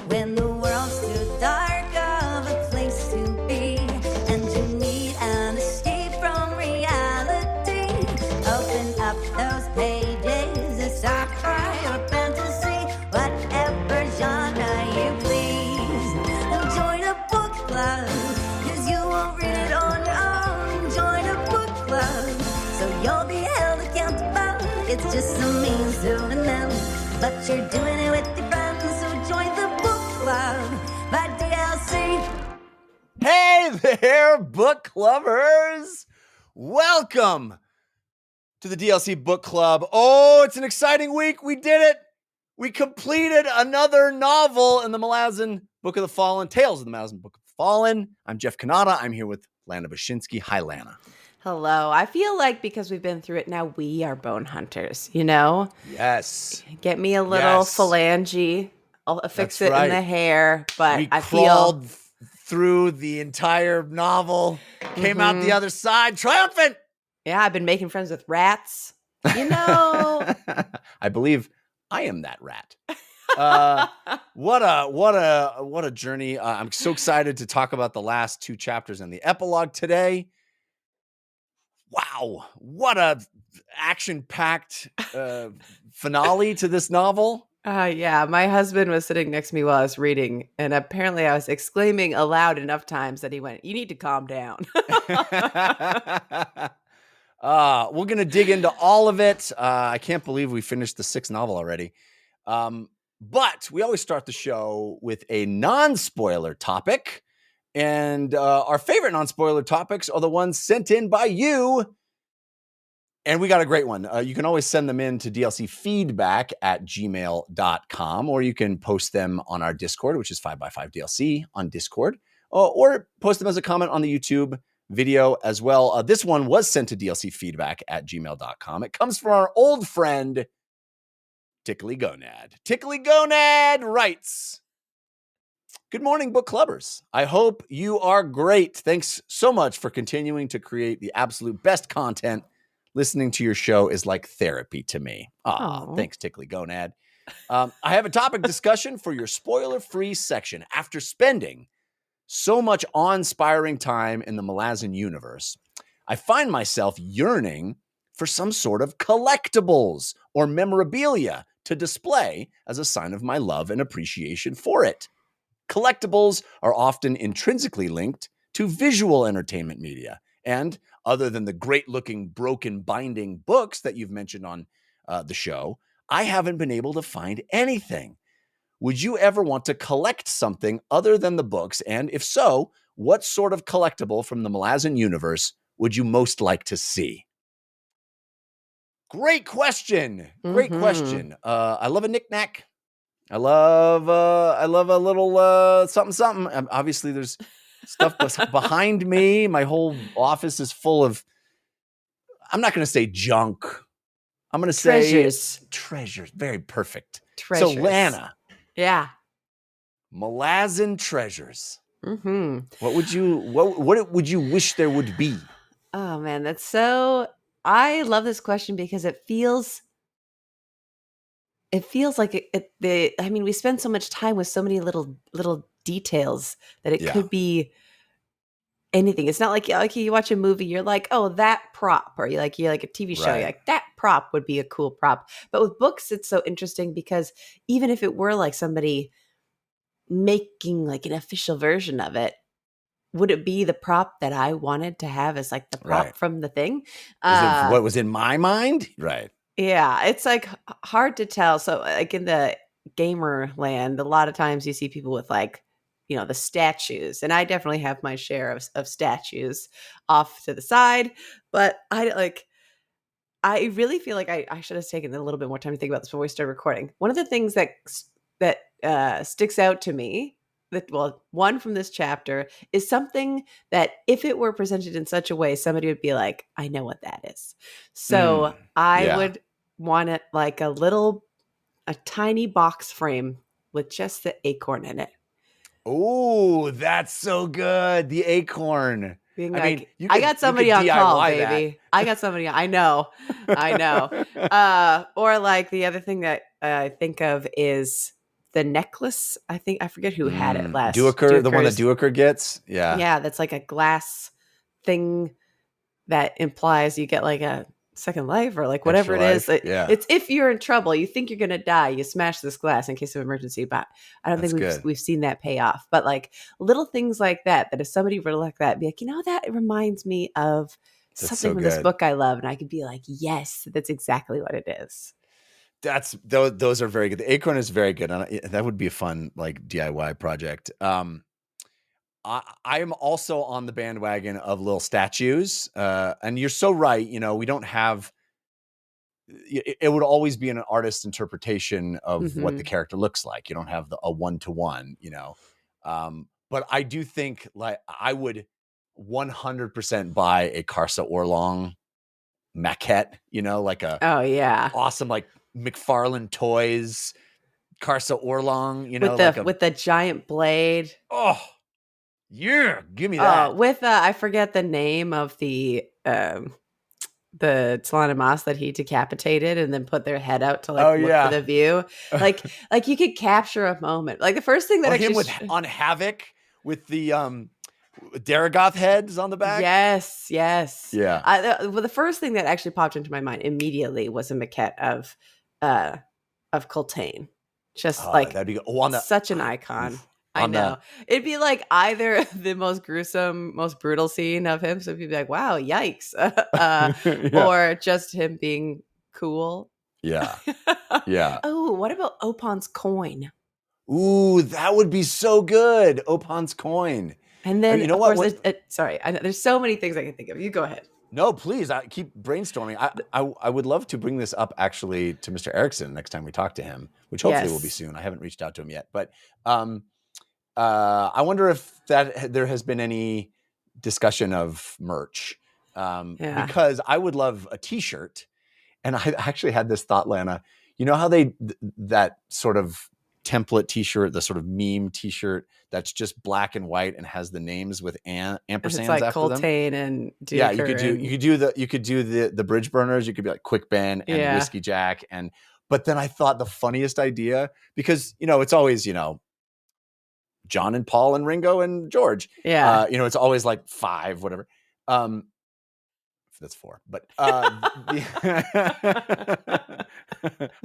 when the world's too dark of a place to be, and you need an escape from reality. Open up those pages, it's sci-fi or fantasy, whatever genre you please. And join a book club, 'cause you won't read it on your own. Join a book club, so you'll be held accountable. It's just a means to an end, but you're doing it with your friends, so join the book club by DLC. Hey there, book clubbers! Welcome to the DLC Book Club. Oh, it's an exciting week. We did it. We completed another novel in the Malazan Book of the Fallen, Tales of the Malazan Book of the Fallen. I'm Jeff Kanata. I'm here with Lana Bashinsky. Hi, Lana. Hello. I feel like because we've been through it now, we are Bonehunters, you know? Yes. Get me a little Yes. phalange. I'll fix That's it right. in the hair, but We I crawled feel through the entire novel, came out the other side triumphant. yeah, I've been making friends with rats. You know. I believe I am that rat. What a journey. I'm so excited to talk about the last two chapters in the epilogue today. Wow, what a action-packed finale to this novel. Yeah, my husband was sitting next to me while I was reading, and apparently I was exclaiming aloud enough times that he went, "You need to calm down." We're going to dig into all of it. I can't believe we finished the sixth novel already. But we always start the show with a non-spoiler topic. And our favorite non-spoiler topics are the ones sent in by you. And we got a great one. You can always send them in to dlcfeedback@gmail.com, or you can post them on our Discord, which is 5x5DLC on Discord, or post them as a comment on the YouTube video as well. This one was sent to dlcfeedback@gmail.com. It comes from our old friend, Tickly Gonad. Tickly Gonad writes, "Good morning, book clubbers. I hope you are great. Thanks so much for continuing to create the absolute best content. Listening to your show is like therapy to me." Aw. Thanks, Tickly Gonad. I have a topic discussion for your spoiler-free section. After spending so much awe-inspiring time in the Malazan universe, I find myself yearning for some sort of collectibles or memorabilia to display as a sign of my love and appreciation for it. Collectibles are often intrinsically linked to visual entertainment media, and other than the great-looking broken binding books that you've mentioned on the show, I haven't been able to find anything. Would you ever want to collect something other than the books? And if so, what sort of collectible from the Malazan universe would you most like to see? Great question. Great question. I love a knick-knack. I love a little something. Obviously, there's stuff behind me. My whole office is full of, I'm not going to say junk. I'm going to say treasures. Very perfect. Treasures. So, Lana. Yeah. Malazan treasures. What would you wish there would be? Oh man, that's so. I love this question because it feels like I mean, we spend so much time with so many little details that it could be anything. It's not like you watch a movie, you're like, oh, that prop, or you like a TV show, you're like, that prop would be a cool prop. But with books, it's so interesting because even if it were like somebody making like an official version of it, would it be the prop that I wanted to have as like the prop from the thing? Is it what was in my mind? Right. Yeah, it's like hard to tell. So like in the gamer land, a lot of times you see people with like, you know, the statues, and I definitely have my share of statues off to the side, but I really feel like I should have taken a little bit more time to think about this before we started recording. One of the things that sticks out to me, one from this chapter, is something that if it were presented in such a way, somebody would be like, I know what that is. So I would want it like a tiny box frame with just the acorn in it. Oh, that's so good. The acorn. Being like, I got somebody on call, baby. I got somebody. I know. Or like the other thing that I think of is the necklace. I forget who had it last. Duiker, the one that Duiker's- Duiker gets. Yeah. Yeah, that's like a glass thing that implies you get like a second life or like whatever Extra it is. life, yeah. It's if you're in trouble, you think you're gonna die, you smash this glass in case of emergency. But I don't That's think good. we've seen that pay off. But like little things like that if somebody were to look at that, be like, that reminds me of That's something so from this good. book I love, and I could be like, yes, that's exactly what it is. Those are very good. The acorn is very good, and that would be a fun like DIY project. I am also on the bandwagon of little statues, and you're so right. We don't have. It would always be an artist's interpretation of what the character looks like. You don't have a 1-to-1, but I do think like I would 100% buy a Karsa Orlong maquette, like a awesome like McFarlane Toys Karsa Orlong, with the giant blade. Oh, yeah, give me that. With I forget the name of the Tlanamas that he decapitated and then put their head out to look for the view. Like you could capture a moment. Like the first thing that him on Havoc with the Daragoth heads on the back. Yes. Yeah. The first thing that actually popped into my mind immediately was a maquette of Coltane. Just that'd be such an icon. I know. It'd be like either the most gruesome, most brutal scene of him. So people be like, wow, yikes. Or just him being cool. Yeah. Yeah. Oh, what about Opon's coin? Ooh, that would be so good. Opon's coin. And then, you know what? Sorry, there's so many things I can think of. You go ahead. No, please. I keep brainstorming. I would love to bring this up actually to Mr. Erikson next time we talk to him, which hopefully will be soon. I haven't reached out to him yet, but I wonder if there has been any discussion of merch, because I would love a T-shirt, and I actually had this thought, Lana. You know how that sort of template T-shirt, the sort of meme T-shirt that's just black and white and has the names with ampersands it's like after Coltane them. And Duker. Yeah, you could do the bridge burners. You could be like Quick Ben and Whiskey Jack, but then I thought the funniest idea, because it's always John and Paul and Ringo and George. Yeah. It's always like 5, whatever. That's 4, but I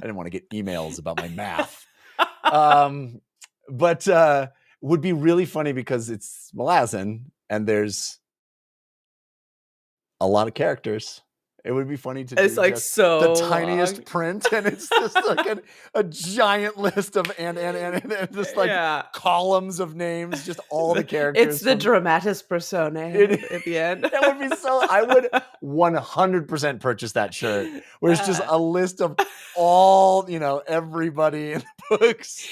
didn't want to get emails about my math. But would be really funny because it's Malazan and there's a lot of characters. It would be funny to it's do like so the tiniest print, and it's just like a giant list of and just like columns of names, just all the characters. It's the dramatis personae at the end. That would be so. I would 100% purchase that shirt, where it's just a list of all everybody in the books.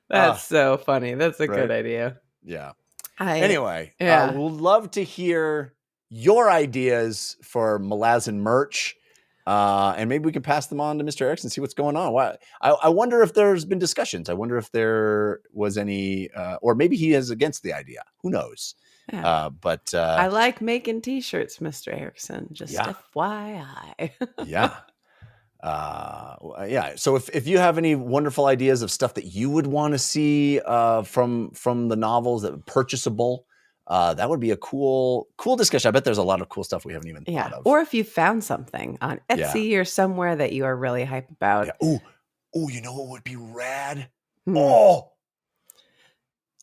That's so funny. That's a good idea. Yeah. Anyway, we'll love to hear your ideas for Malazan merch, and maybe we can pass them on to Mr. Erikson and see what's going on. I wonder if there's been discussions. I wonder if there was any, or maybe he is against the idea. Who knows? Yeah. But I like making T-shirts, Mr. Erikson. Just FYI. Yeah. So if you have any wonderful ideas of stuff that you would want to see from the novels that are purchasable, that would be a cool discussion. I bet there's a lot of cool stuff we haven't even thought of. Or if you found something on Etsy or somewhere that you are really hype about. Yeah. Oh, you know what would be rad? Oh,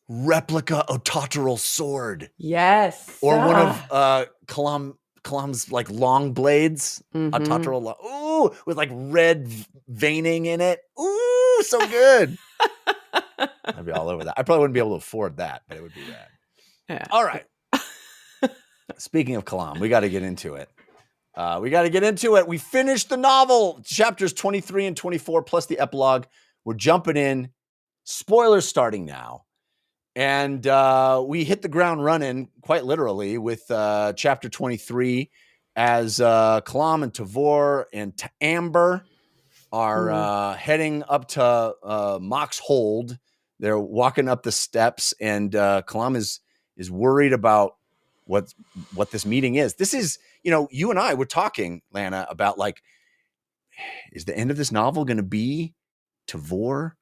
replica Ototoro's sword. Yes. Or one of Kalam's like long blades. Ototoro. Ooh, with like red veining in it. Ooh, so good. I'd be all over that. I probably wouldn't be able to afford that, but it would be rad. Yeah. All right. Speaking of Kalam, we got to get into it. We finished the novel, chapters 23 and 24, plus the epilogue. We're jumping in. Spoilers starting now. And we hit the ground running, quite literally, with chapter 23, as Kalam and Tavor and Amber are heading up to Mock's Hold. They're walking up the steps, and Kalam is worried about what this meeting is. This is, you and I were talking, Lana, about like, is the end of this novel going to be Tavor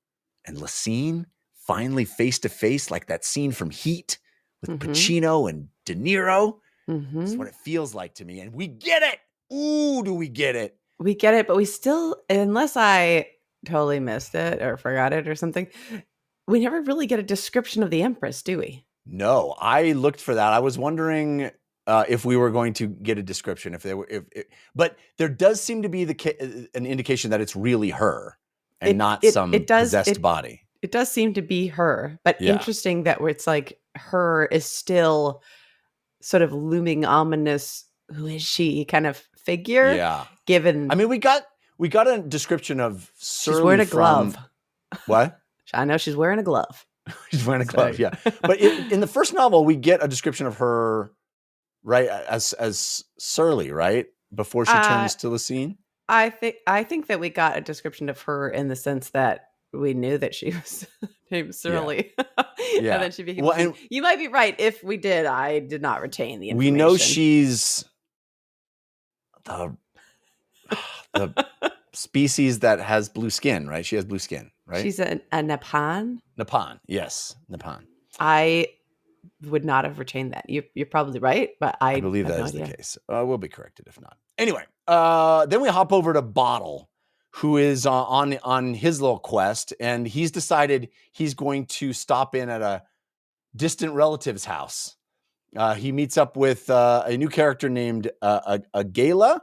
and Lacine finally face to face, like that scene from Heat with Mhm. Pacino and De Niro. That's Mhm. what it feels like to me. And we get it. Ooh, do we get it? We get it, but we still, unless I totally missed it or forgot it or something, we never really get a description of the Empress, do we? No, I looked for that. I was wondering if we were going to get a description, if they were, but there does seem to be an indication that it's really her and not some possessed body. It does seem to be her, but Yeah. interesting that it's like her is still sort of looming ominous. Who is she? Kind of figure. Yeah. Given, I mean, we got a description of Surly she's wearing a from- glove. What? I know she's wearing a glove. She's wearing a glove. Yeah. But in the first novel, we get a description of her, right, as Surly, right, before she turns to Lucine. I think that we got a description of her in the sense that we knew that she was named Surly. Yeah. And then she became. Well, and you might be right. If we did, I did not retain the we information. know she's the species that has blue skin, right? She has blue skin, right? She's a Nepan. Nepan, yes, Nepan. I would not have retained that. You're probably right, but I believe have that no is idea. the case. We'll be corrected if not. Anyway, then we hop over to Bottle, who is on his little quest, and he's decided he's going to stop in at a distant relative's house. He meets up with a new character named Agela,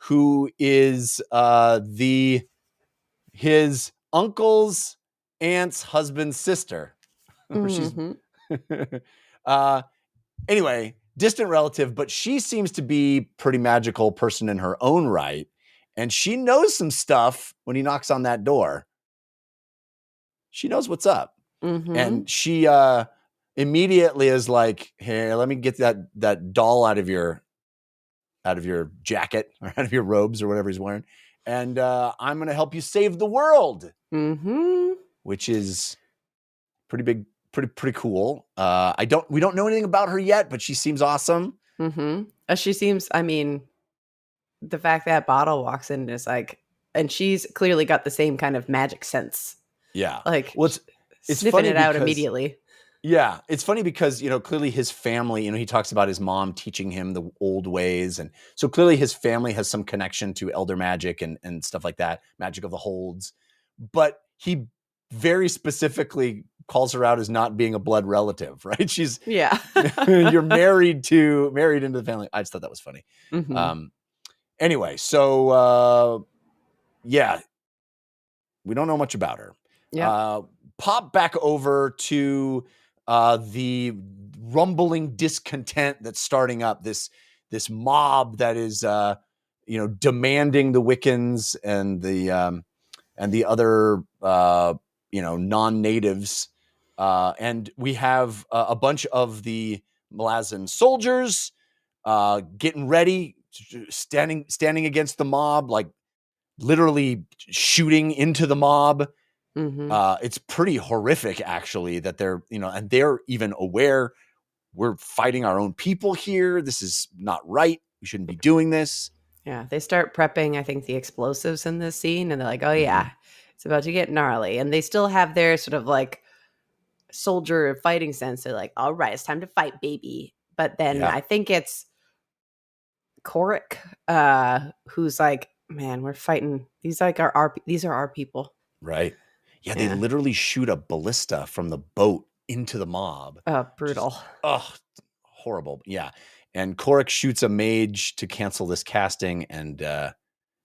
who is his uncle's aunt's husband's sister. Anyway, distant relative, but she seems to be pretty magical person in her own right. And she knows some stuff when he knocks on that door. She knows what's up. And she immediately is like, hey, let me get that doll out of your jacket or out of your robes or whatever he's wearing. And I'm going to help you save the world, which is pretty big, pretty cool. We don't know anything about her yet, but she seems awesome. She seems, I mean, the fact that Bottle walks in is like, and she's clearly got the same kind of magic sense. Yeah. Like, well, it's sniffing funny it out because, immediately. Yeah. It's funny because, clearly his family, he talks about his mom teaching him the old ways. And so clearly his family has some connection to elder magic and stuff like that, magic of the holds. But he very specifically calls her out as not being a blood relative, right? She's you're married into the family. I just thought that was funny. Anyway, so yeah, we don't know much about her. Pop back over to the rumbling discontent that's starting up, this mob that is demanding the Wiccans and the other non-natives, and we have a bunch of the Malazan soldiers getting ready, standing against the mob, like literally shooting into the mob. It's pretty horrific, actually, that they're and they're even aware we're fighting our own people here. This is not right. We shouldn't be doing this. Yeah, they start prepping, I think, the explosives in this scene, and they're like, oh yeah, it's about to get gnarly. And they still have their sort of like soldier fighting sense. They're like, all right, it's time to fight, baby. But then I think it's Korik, who's like, man, we're fighting. These are our people. Right. Yeah, they literally shoot a ballista from the boat into the mob. Brutal. Horrible. Yeah. And Korik shoots a mage to cancel this casting, and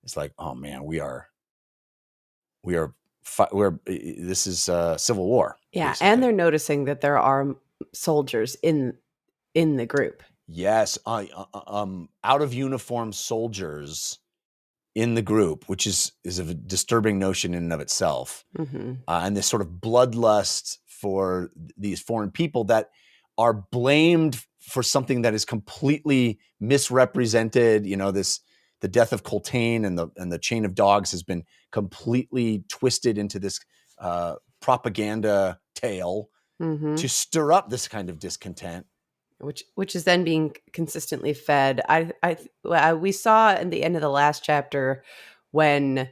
it's like, oh man, this is civil war. Yeah, basically. and they're noticing that there are soldiers in the group. Yes, out of uniform soldiers in the group, which is a disturbing notion in and of itself. And this sort of bloodlust for these foreign people that are blamed for something that is completely misrepresented. The death of Coltane and the chain of dogs has been completely twisted into this propaganda tale to stir up this kind of discontent, which is then being consistently fed. We saw in the end of the last chapter when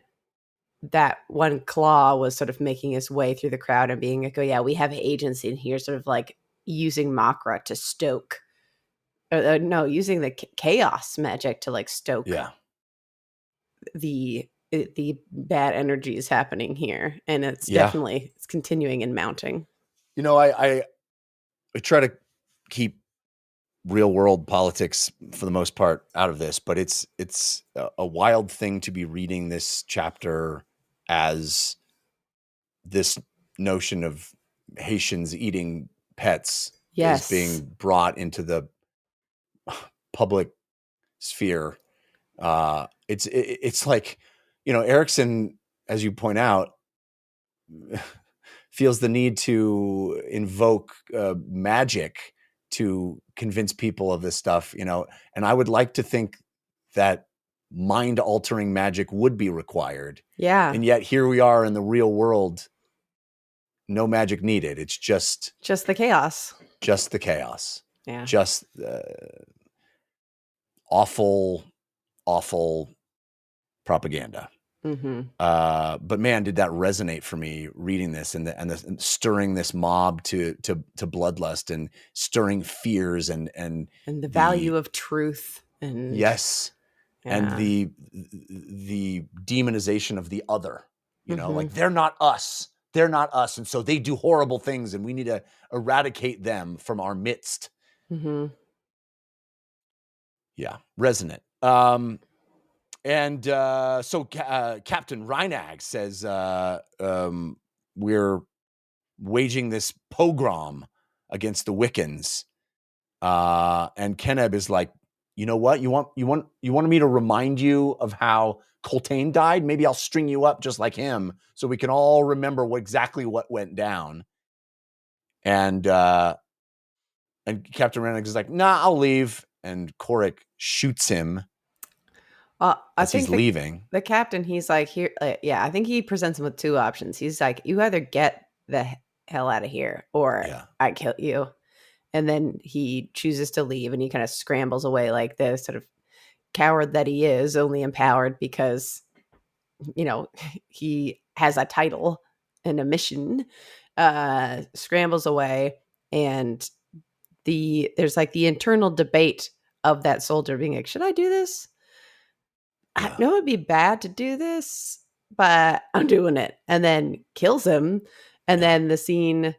that one claw was sort of making his way through the crowd and being like, oh yeah, we have agents in here, sort of like using Makra to stoke, no, using the chaos magic to like stoke the bad energies happening here. And it's definitely, it's continuing and mounting. You know, I try to keep real world politics for the most part out of this, but it's a wild thing to be reading this chapter as this notion of Haitians eating pets is being brought into the public sphere. It's like, you know, Erikson, as you point out, feels the need to invoke magic to convince people of this stuff, you know, and I would like to think that mind-altering magic would be required. Yeah. And yet here we are in the real world, no magic needed. It's just the chaos. Just the chaos. Yeah. Just awful propaganda. Mm-hmm. But man, did that resonate for me reading this and stirring this mob to bloodlust and stirring fears and the value of truth and and the demonization of the other, you know, like they're not us, and so they do horrible things and we need to eradicate them from our midst. Yeah, resonant. And so Captain Reinag says we're waging this pogrom against the Wiccans, and Keneb is like, you know what? You want me to remind you of how Coltane died? Maybe I'll string you up just like him, so we can all remember exactly what went down. And Captain Reinag is like, nah, I'll leave. And Korik shoots him. I think he's leaving. The captain, he's like, here, I think he presents him with two options. He's like, you either get the hell out of here or I kill you. And then he chooses to leave and he kind of scrambles away like the sort of coward that he is, only empowered because, you know, he has a title and a mission, scrambles away. And there's like the internal debate of that soldier being like, should I do this? I know it'd be bad to do this, but I'm doing it. And then kills him. And then the scene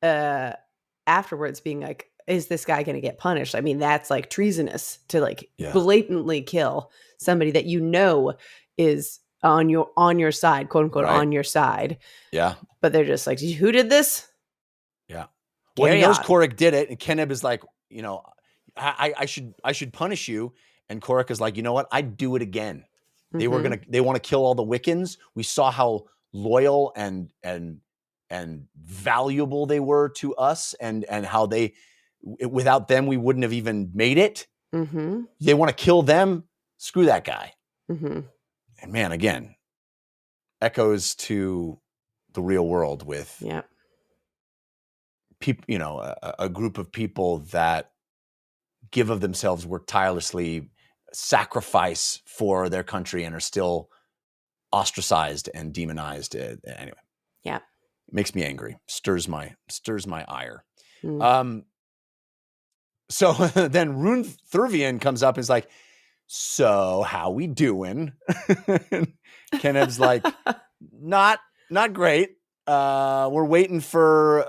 afterwards being like, is this guy going to get punished? I mean, that's like treasonous to like blatantly kill somebody that you know is on your side, quote unquote, on your side. Yeah. But they're just like, who did this? Yeah. Well, he knows Korik did it. And Keneb is like, you know, I should punish you. And Korik is like, you know what? I'd do it again. They want to kill all the Wiccans. We saw how loyal and valuable they were to us, and how without them we wouldn't have even made it. They want to kill them. Screw that guy. And man, again, echoes to the real world with people. You know, a group of people that give of themselves, work tirelessly, sacrifice for their country, and are still ostracized and demonized. Anyway, it makes me angry. Stirs my ire. So then Rune Thurvian comes up and is like, "So how we doing?" Keneb's like, "Not great. We're waiting for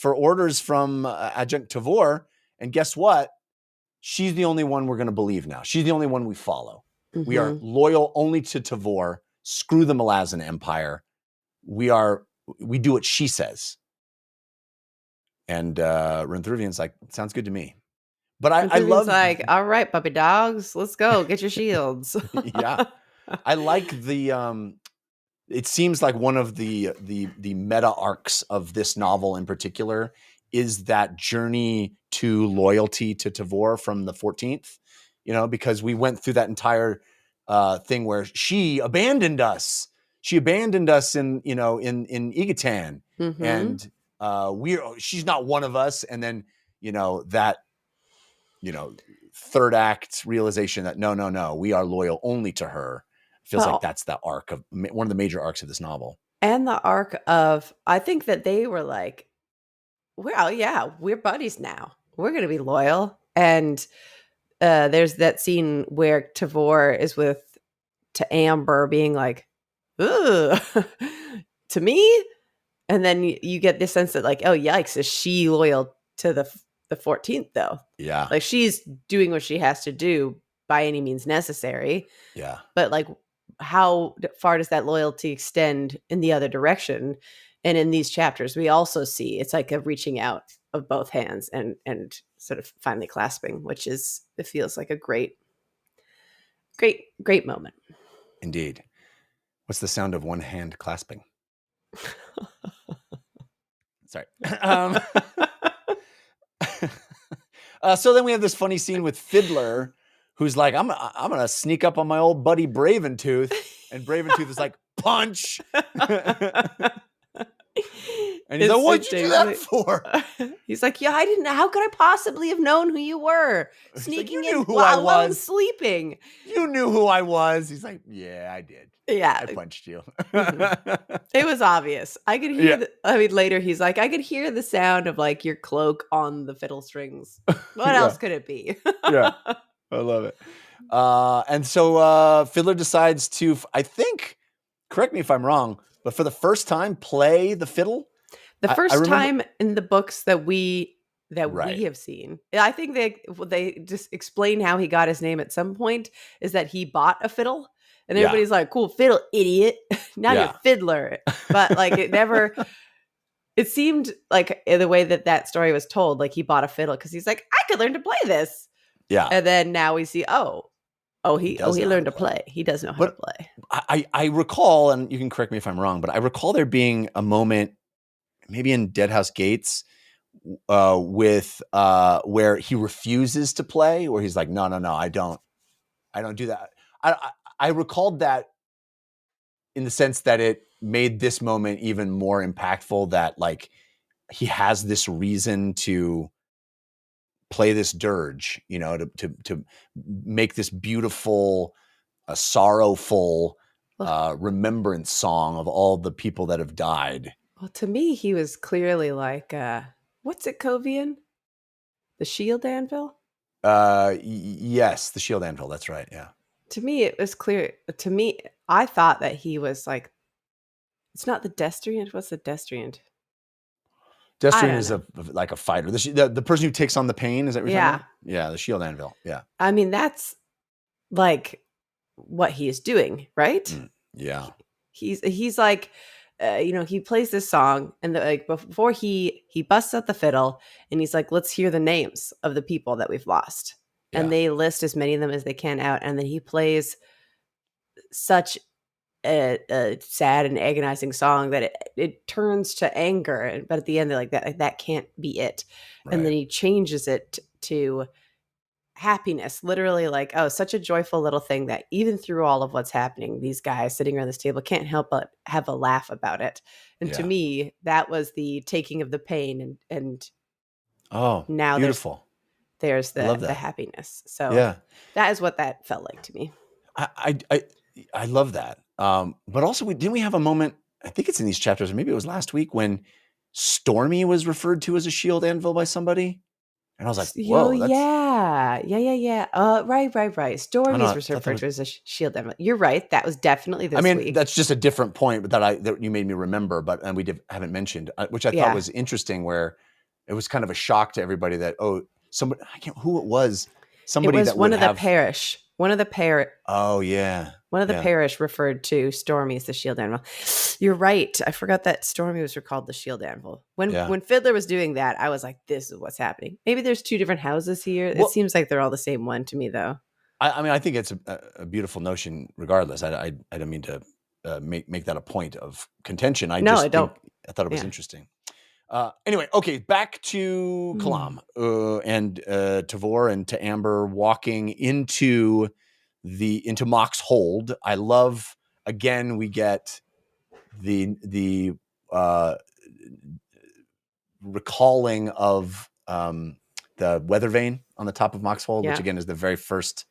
orders from Adjunct Tavor, and guess what? She's the only one we're going to believe now. She's the only one we follow. We are loyal only to Tavor. Screw the Malazan Empire. We do what she says." And Rune Thurvian's like, sounds good to me. But I love, like, all right, puppy dogs, let's go get your shields. Yeah, I like the. It seems like one of the meta arcs of this novel in particular is that journey to loyalty to Tavor from the 14th, you know, because we went through that entire thing where she abandoned us. She abandoned us in Igatan, and she's not one of us. And then, third act realization that no, we are loyal only to her Feels Well, like that's the arc of one of the major arcs of this novel. and the arc of, I think that they were like, well, yeah, we're buddies now. We're going to be loyal. And there's that scene where Tavor is to Amber being like, ooh, to me. And then you get this sense that like, oh, yikes, is she loyal to the 14th though? Yeah. Like she's doing what she has to do by any means necessary. Yeah. But like, how far does that loyalty extend in the other direction? And in these chapters, we also see it's like a reaching out of both hands and sort of finally clasping, which is, it feels like a great moment. Indeed. What's the sound of one hand clasping? Sorry. So then we have this funny scene with Fiddler, who's like, I'm gonna sneak up on my old buddy Braventooth, and Braventooth is like, punch. And he's like, what'd you do that for? He's like, yeah, I didn't know. How could I possibly have known who you were? Sneaking like, in while I'm sleeping. You knew who I was. He's like, yeah, I did. Yeah. I punched you. It was obvious. I could hear, later he's like, I could hear the sound of like your cloak on the fiddle strings. What else could it be? Yeah. I love it. And so Fiddler decides to, I think, correct me if I'm wrong, but for the first time, play the fiddle. The first time in the books that we Right. have seen. I think they just explain how he got his name at some point is that he bought a fiddle. And everybody's like, cool, fiddle, idiot. Now you're Fiddler. But like it seemed like the way that story was told, like he bought a fiddle because he's like, I could learn to play this. Yeah. And then now we see, he learned to play. He does know how to play. I recall, and you can correct me if I'm wrong, but I recall there being a moment, maybe in Deadhouse Gates, with where he refuses to play, where he's like, no, I don't do that. I recalled that in the sense that it made this moment even more impactful, that like he has this reason to play this dirge, to make this beautiful, sorrowful remembrance song of all the people that have died. Well, to me, he was clearly like, what's it, Covian? The shield anvil? Yes, the shield anvil. That's right. Yeah. To me, it was clear. To me, I thought that he was like, it's not the destriant. What's the destriant? Destriant is like a fighter. The person who takes on the pain. Is that what you're talking about? Yeah, the shield anvil. Yeah. I mean, that's like what he is doing, right? Yeah. He's like, he plays this song, and like before he busts out the fiddle, and he's like, let's hear the names of the people that we've lost. Yeah. And they list as many of them as they can out, and then he plays such a sad and agonizing song that it turns to anger, but at the end they're like, that can't be it. Right. And then he changes it to happiness, literally like, oh, such a joyful little thing that even through all of what's happening, these guys sitting around this table can't help but have a laugh about it. And to me, that was the taking of the pain, and now beautiful. There's the happiness. So that is what that felt like to me. I love that. But also, didn't we have a moment, I think it's in these chapters, or maybe it was last week, when Stormy was referred to as a shield anvil by somebody? And I was like, whoa. Yeah. Right. Stormy's referred to as a shield anvil. You're right. That was definitely this week. That's just a different point that you made me remember, and we haven't mentioned, which I thought was interesting, where it was kind of a shock to everybody that, somebody, I can't, who it was. Somebody it was that one would of have, the parish. One of the parish referred to Stormy as the shield anvil. You're right. I forgot that Stormy was called the shield anvil. When Fiddler was doing that, I was like, this is what's happening. Maybe there's two different houses here. Well, it seems like they're all the same one to me, though. I think it's a beautiful notion regardless. I don't mean to make that a point of contention. I thought it was interesting. Anyway, okay, back to Kalam and Tavor and to Amber walking into Mock's hold. I love, again, we get the recalling of the weather vane on the top of Mock's hold, which again is the very first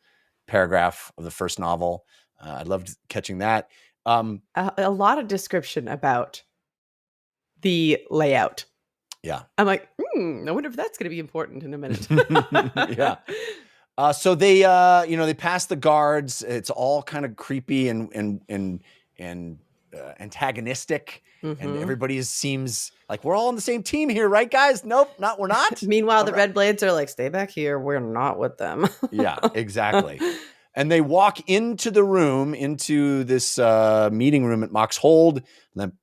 paragraph of the first novel. I loved catching that. A lot of description about the layout. Yeah. I'm like, I wonder if that's going to be important in a minute. Yeah. So they, they pass the guards. It's all kind of creepy and antagonistic, and everybody seems like we're all on the same team here, right, guys? Nope, we're not. Meanwhile, the Red Blades are like, stay back here. We're not with them. Yeah, exactly. And they walk into the room, into this meeting room at Mox Hold.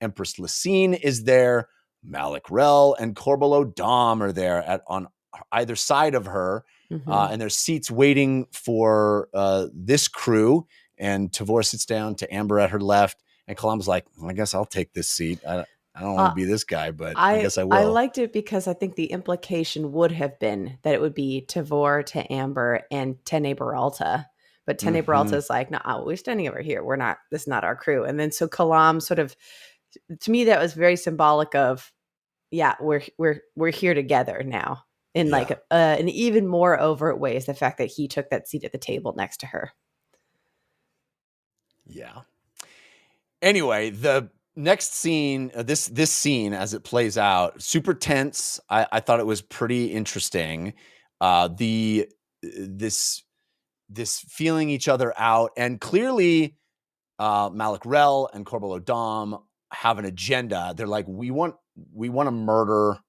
Empress Lysine is there. Malik Rel and Corbelo Dom are there on either side of her. And there's seats waiting for this crew. And Tavor sits down to Amber at her left. And Kalam's like, I guess I'll take this seat. I don't want to be this guy, but I guess I will. I liked it because I think the implication would have been that it would be Tavor to Amber and Tene Baralta. But Tene Baralta's like, no, we're standing over here. This is not our crew. And then so Kalam sort of, to me, that was very symbolic of, yeah, we're here together now. In like an even more overt way is the fact that he took that seat at the table next to her. Yeah. Anyway, the next scene, this scene as it plays out, super tense. I thought it was pretty interesting. This feeling each other out, and clearly Malik Rel and Corbelo Dom have an agenda. They're like, we want to murder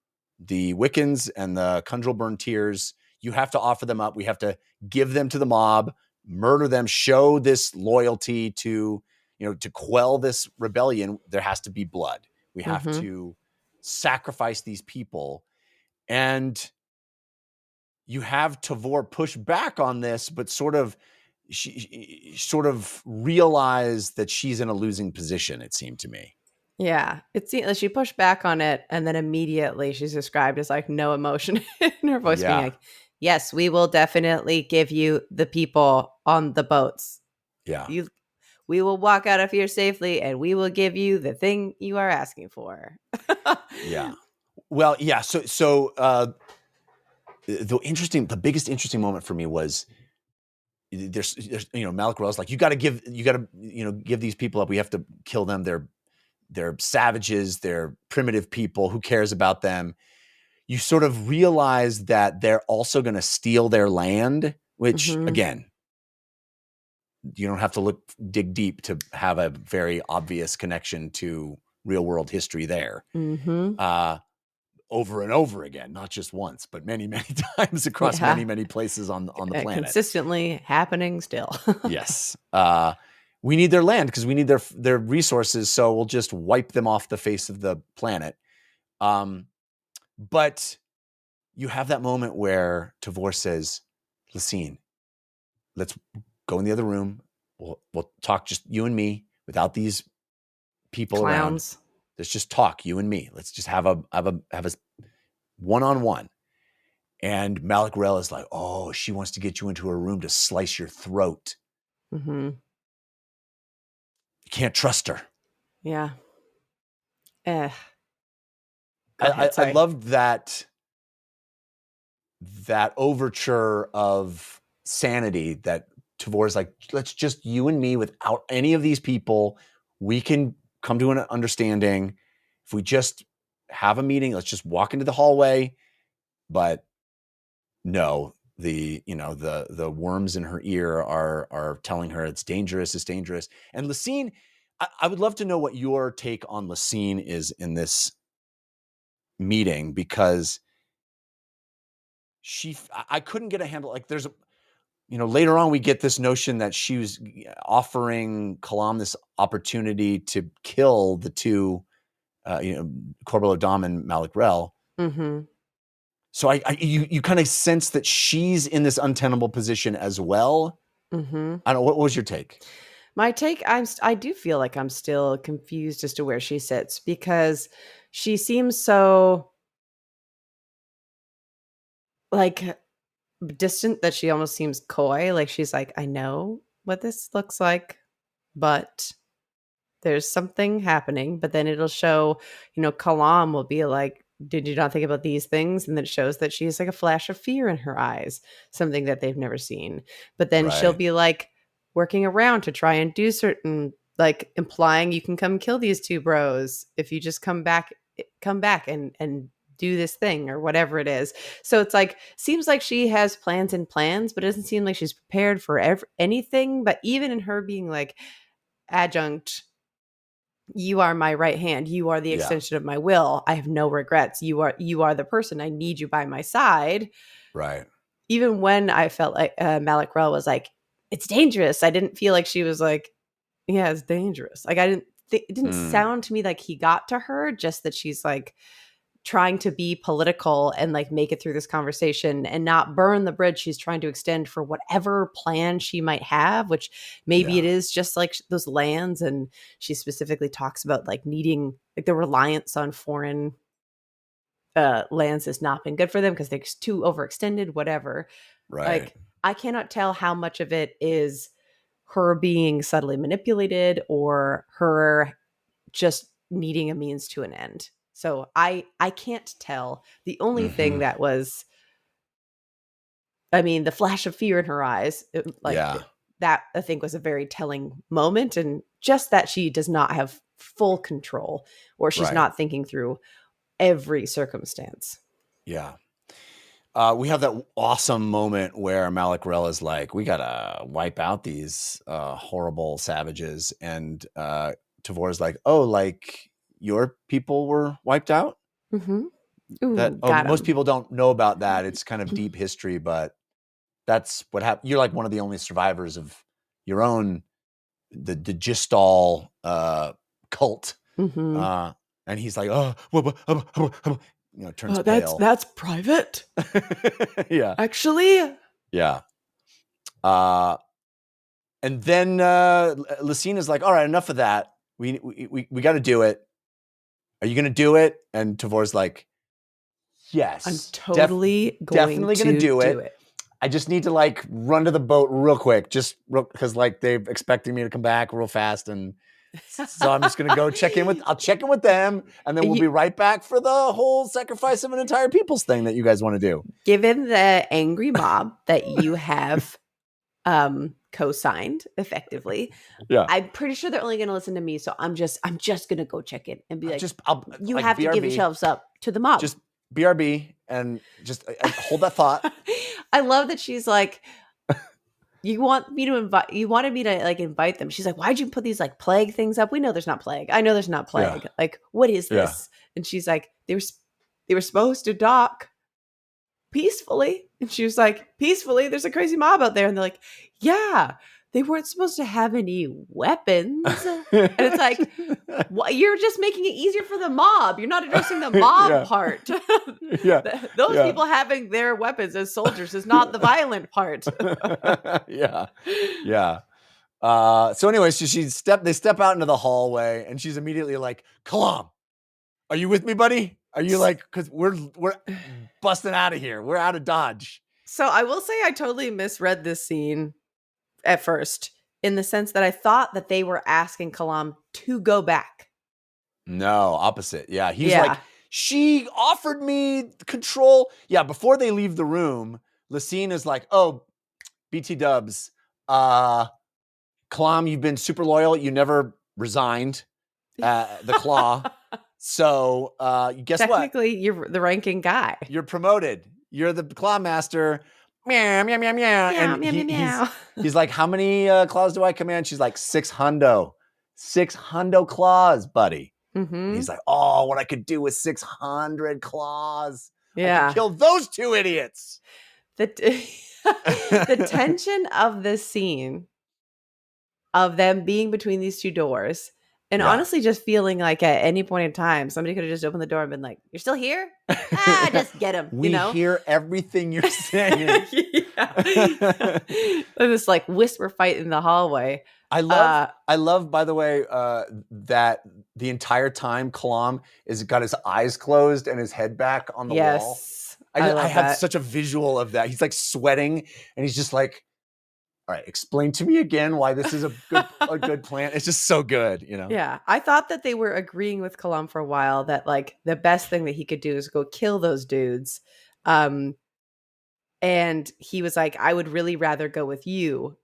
the Wiccans and the Kundral Burn Tears. You have to offer them up. We have to give them to the mob, murder them, show this loyalty to quell this rebellion. There has to be blood. We have to sacrifice these people. And you have Tavor push back on this, but she sort of realized that she's in a losing position, it seemed to me. Yeah, it seemed like she pushed back on it, and then immediately she's described as like no emotion in her voice, being like, yes, we will definitely give you the people on the boats. Yeah. We will walk out of here safely, and we will give you the thing you are asking for. Yeah. Well, yeah. So the biggest interesting moment for me was there's Malik Rel's like, you got to give these people up. We have to kill them. They're savages. They're primitive people. Who cares about them? You sort of realize that they're also going to steal their land, which again, you don't have to dig deep to have a very obvious connection to real world history there. Over and over again, not just once, but many, many times across many, many places on the planet. Consistently happening still. Yes. We need their land because we need their resources, so we'll just wipe them off the face of the planet. But you have that moment where Tavor says, Lysine, let's go in the other room. We'll talk just you and me without these people Clowns around. Let's just talk, you and me. Let's just have a one-on-one. And Malik Rel is like, oh, she wants to get you into her room to slice your throat. You can't trust her. Yeah. I loved that overture of sanity that Tavor's like, let's just you and me without any of these people. We can come to an understanding. If we just have a meeting, let's just walk into the hallway. But no, the worms in her ear are telling her it's dangerous. And Lysine, I would love to know what your take on Lysine is in this meeting, because I couldn't get a handle. Like there's later on we get this notion that she was offering Kalam this opportunity to kill the two, Corbelo Dom and Malik Rel. So you kind of sense that she's in this untenable position as well. I don't know. What was your take? My take, I do feel like I'm still confused as to where she sits, because she seems so like distant that she almost seems coy. Like she's like, I know what this looks like, but there's something happening. But then it'll show, Kalam will be like, did you not think about these things? And then it shows that she has like a flash of fear in her eyes, something that they've never seen. But then she'll be like, working around to try and do certain, like implying you can come kill these two bros if you just come back and do this thing or whatever it is. So it's like, seems like she has plans and plans, but it doesn't seem like she's prepared for anything. But even in her being like, adjunct, you are my right hand, you are the Yeah. extension of my will, I have no regrets, you are the person, I need you by my side. Right. Even when I felt like Malik Rell was like, it's dangerous, I didn't feel like she was like, yeah, it's dangerous. Like, I didn't it didn't sound to me like he got to her, just that she's like trying to be political and like make it through this conversation and not burn the bridge she's trying to extend for whatever plan she might have, which maybe it is just like those lands. And she specifically talks about like needing, like, the reliance on foreign lands has not been good for them because they're too overextended, whatever. Right. Like, I cannot tell how much of it is her being subtly manipulated or her just needing a means to an end. So I can't tell. The only thing that was, I mean, the flash of fear in her eyes, that I think was a very telling moment. And just that she does not have full control, or she's not thinking through every circumstance. Yeah. We have that awesome moment where Malik Rell is like, we gotta wipe out these horrible savages, and Tavor's like, oh, like your people were wiped out? Mm-hmm. Ooh, Most people don't know about that. It's kind of deep history, but that's what happened. You're like one of the only survivors of your own, the Gistal cult. Mm-hmm. And he's like, turns pale. That's private. Yeah. Actually. Yeah. And then Lucina's like, all right, enough of that. We got to do it. Are you going to do it? And Tavor's like, yes. I'm definitely going to do it. I just need to like run to the boat real quick, because like they're expecting me to come back real fast, and so I'm just gonna go I'll check in with them, and then we'll be right back for the whole sacrifice of an entire people's thing that you guys want to do. Given the angry mob that you have co-signed effectively, I'm pretty sure they're only gonna listen to me. So I'm just gonna go check in and be like, you have to give yourselves up to the mob. Just BRB and just hold that thought. I love that she's like, you wanted me to like invite them. She's like, why'd you put these like plague things up? We know there's not plague. I know there's not plague. Yeah. Like, what is this? And she's like, they were supposed to dock peacefully. And she was like, peacefully? There's a crazy mob out there. And they're like, yeah, they weren't supposed to have any weapons. And it's like, you're just making it easier for the mob. You're not addressing the mob part. Those people having their weapons as soldiers is not the violent part. Yeah. So anyway, they step out into the hallway, and she's immediately like, Kalam, are you with me, buddy? Are you like, because we're busting out of here. We're out of Dodge. So I will say I totally misread this scene at first, in the sense that I thought that they were asking Kalam to go back. No, opposite. Yeah. He's like, she offered me control. Yeah. Before they leave the room, Lucine is like, oh, BT dubs, Kalam, you've been super loyal. You never resigned the claw. So guess what? Technically, you're the ranking guy. You're promoted. You're the claw master. Meow, meow, meow, meow. And he's like, how many claws do I command? She's like, 600. 600 claws, buddy. Mm-hmm. And he's like, oh, what I could do with 600 claws. Yeah. I could kill those two idiots. The tension of this scene, of them being between these two doors, and honestly just feeling like at any point in time, somebody could have just opened the door and been like, you're still here? Just get him. We hear everything you're saying. This like whisper fight in the hallway. I love, by the way, that the entire time Kalam is got his eyes closed and his head back on the wall. I have such a visual of that. He's like sweating, and he's just like, all right, explain to me again why this is a good plan. It's just so good, you know? Yeah. I thought that they were agreeing with Kalam for a while that like the best thing that he could do is go kill those dudes. And he was like, I would really rather go with you.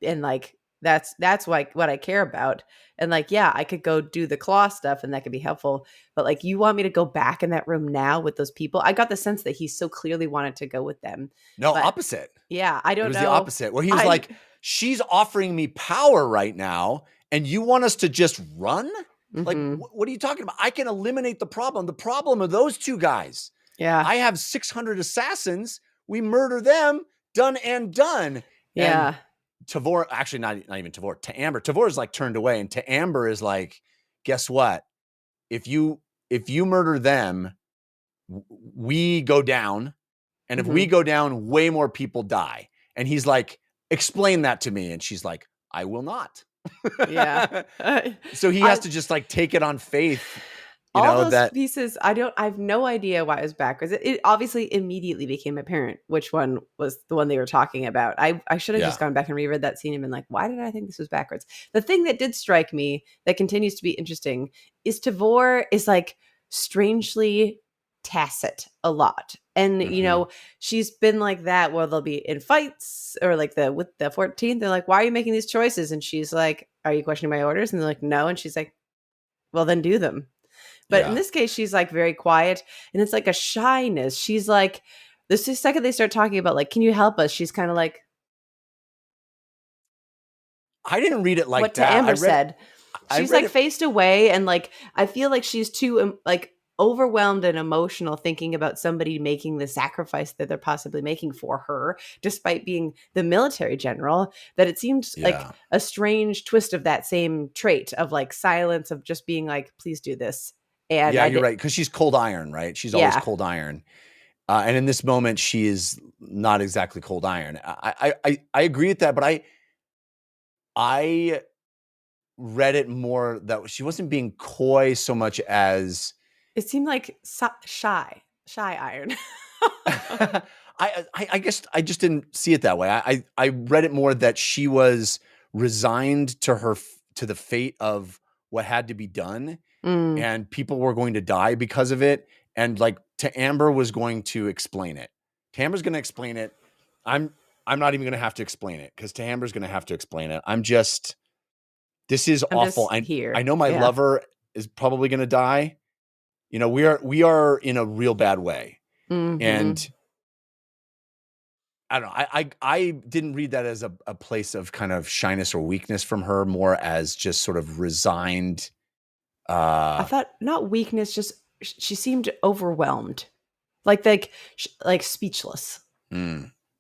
and like that's like what I care about. And like, yeah, I could go do the claw stuff and that could be helpful, but like, you want me to go back in that room now with those people? I got the sense that he so clearly wanted to go with them. No, But opposite. yeah, I It don't was know. the opposite, where he was like, she's offering me power right now, and you want us to just run? Like, Mhm. what are you talking about? I can eliminate the problem. The problem are those two guys. Yeah. I have 600 assassins. We murder them, done and done. Yeah. And Tavor, actually not even Tavor, to Amber. Tavor is like turned away, and to Amber is like, guess what? If you murder them, we go down. And if we go down, way more people die. And he's like, explain that to me. And she's like, I will not. Yeah. So he has to just like take it on faith. You all know, those that pieces, I have no idea why it was backwards. It obviously immediately became apparent which one was the one they were talking about. I should have just gone back and reread that scene and been like, why did I think this was backwards? The thing that did strike me that continues to be interesting is Tavor is like strangely tacit a lot. And you know, she's been like that where they'll be in fights, or like with the 14th, they're like, why are you making these choices? And she's like, are you questioning my orders? And they're like, no. And she's like, well, then do them. But in this case, she's like very quiet, and it's like a shyness. She's like, the second they start talking about like, can you help us? She's kind of like, I didn't read it like what that. Amber said. She's like faced away, and like, I feel like she's too like overwhelmed and emotional thinking about somebody making the sacrifice that they're possibly making for her, despite being the military general, that it seems like a strange twist of that same trait of like silence, of just being like, please do this. And you're right, because she's cold iron, right? She's always cold iron. And in this moment, she is not exactly cold iron. I agree with that, but I read it more that she wasn't being coy so much as it seemed like shy iron. I guess I just didn't see it that way. I read it more that she was resigned to the fate of what had to be done, and people were going to die because of it. And like, to Amber was going to explain it. Amber's going to explain it. I'm not even going to have to explain it, because Amber's going to have to explain it. This is awful. I know my lover is probably going to die. You know, we are in a real bad way. And I don't know. I didn't read that as a place of kind of shyness or weakness from her, more as just sort of resigned. I thought not weakness, just she seemed overwhelmed, like speechless.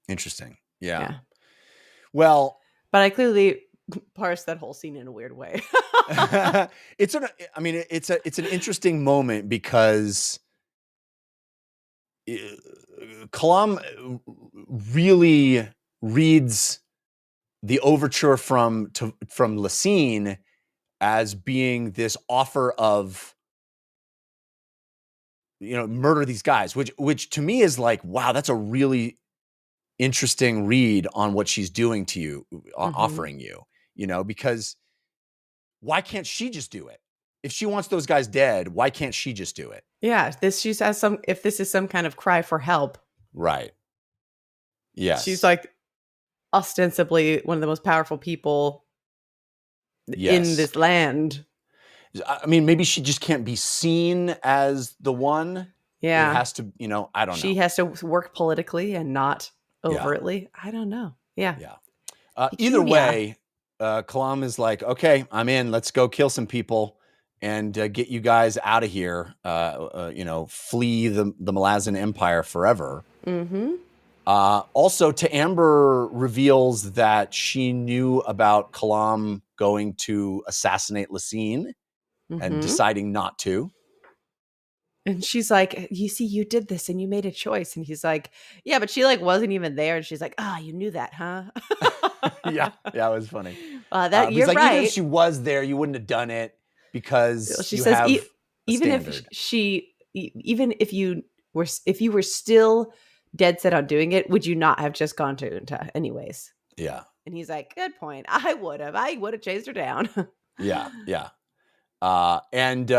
Interesting. Yeah. Well, but I clearly parsed that whole scene in a weird way. It's an interesting moment, because Kalam really reads the overture from Lacine as being this offer of, murder these guys, which to me is like, wow, that's a really interesting read on what she's doing to you, offering you, because why can't she just do it? If she wants those guys dead, why can't she just do it? Yeah, if this is some kind of cry for help. Right. Yes. She's like ostensibly one of the most powerful people in this land. I mean, maybe she just can't be seen as the one. Yeah. It has to, I don't know. She has to work politically and not overtly. Yeah. I don't know. Yeah. Yeah. Either way, Kalam is like, okay, I'm in. Let's go kill some people and get you guys out of here. Flee the Malazan Empire forever. Also, to Amber reveals that she knew about Kalam going to assassinate Lacine and deciding not to. And she's like, you see, you did this and you made a choice. And he's like, yeah, but she like wasn't even there. And she's like, you knew that, huh? Yeah, it was funny. You're like, right. Even if she was there, you wouldn't have done it, because she says, even if you were still dead set on doing it, would you not have just gone to anyways? Yeah. And he's like, good point. I would have chased her down. Yeah. And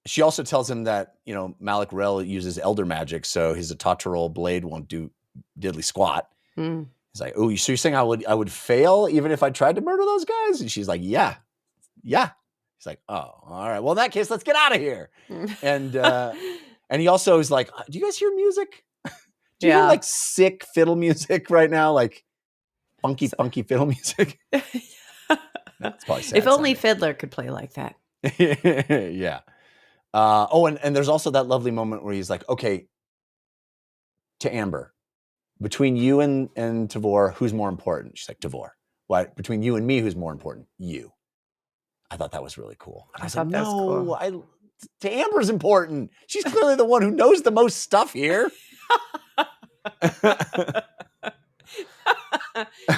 she also tells him that, Malik Rel uses elder magic, so his Atatarol blade won't do diddly squat. He's He's like, oh, so you're saying I would fail even if I tried to murder those guys? And she's like, yeah. He's like, oh, all right. Well, in that case, let's get out of here. And he also is like, do you guys hear music? Do you hear like sick fiddle music right now? Like funky fiddle music? That's probably sad. If only Fiddler could play like that. Yeah. And there's also that lovely moment where he's like, okay, to Amber, between you and Tavor, who's more important? She's like, Tavor. Why? Between you and me, who's more important? You. I thought that was really cool. And I was like, no, to Amber's important. She's clearly the one who knows the most stuff here.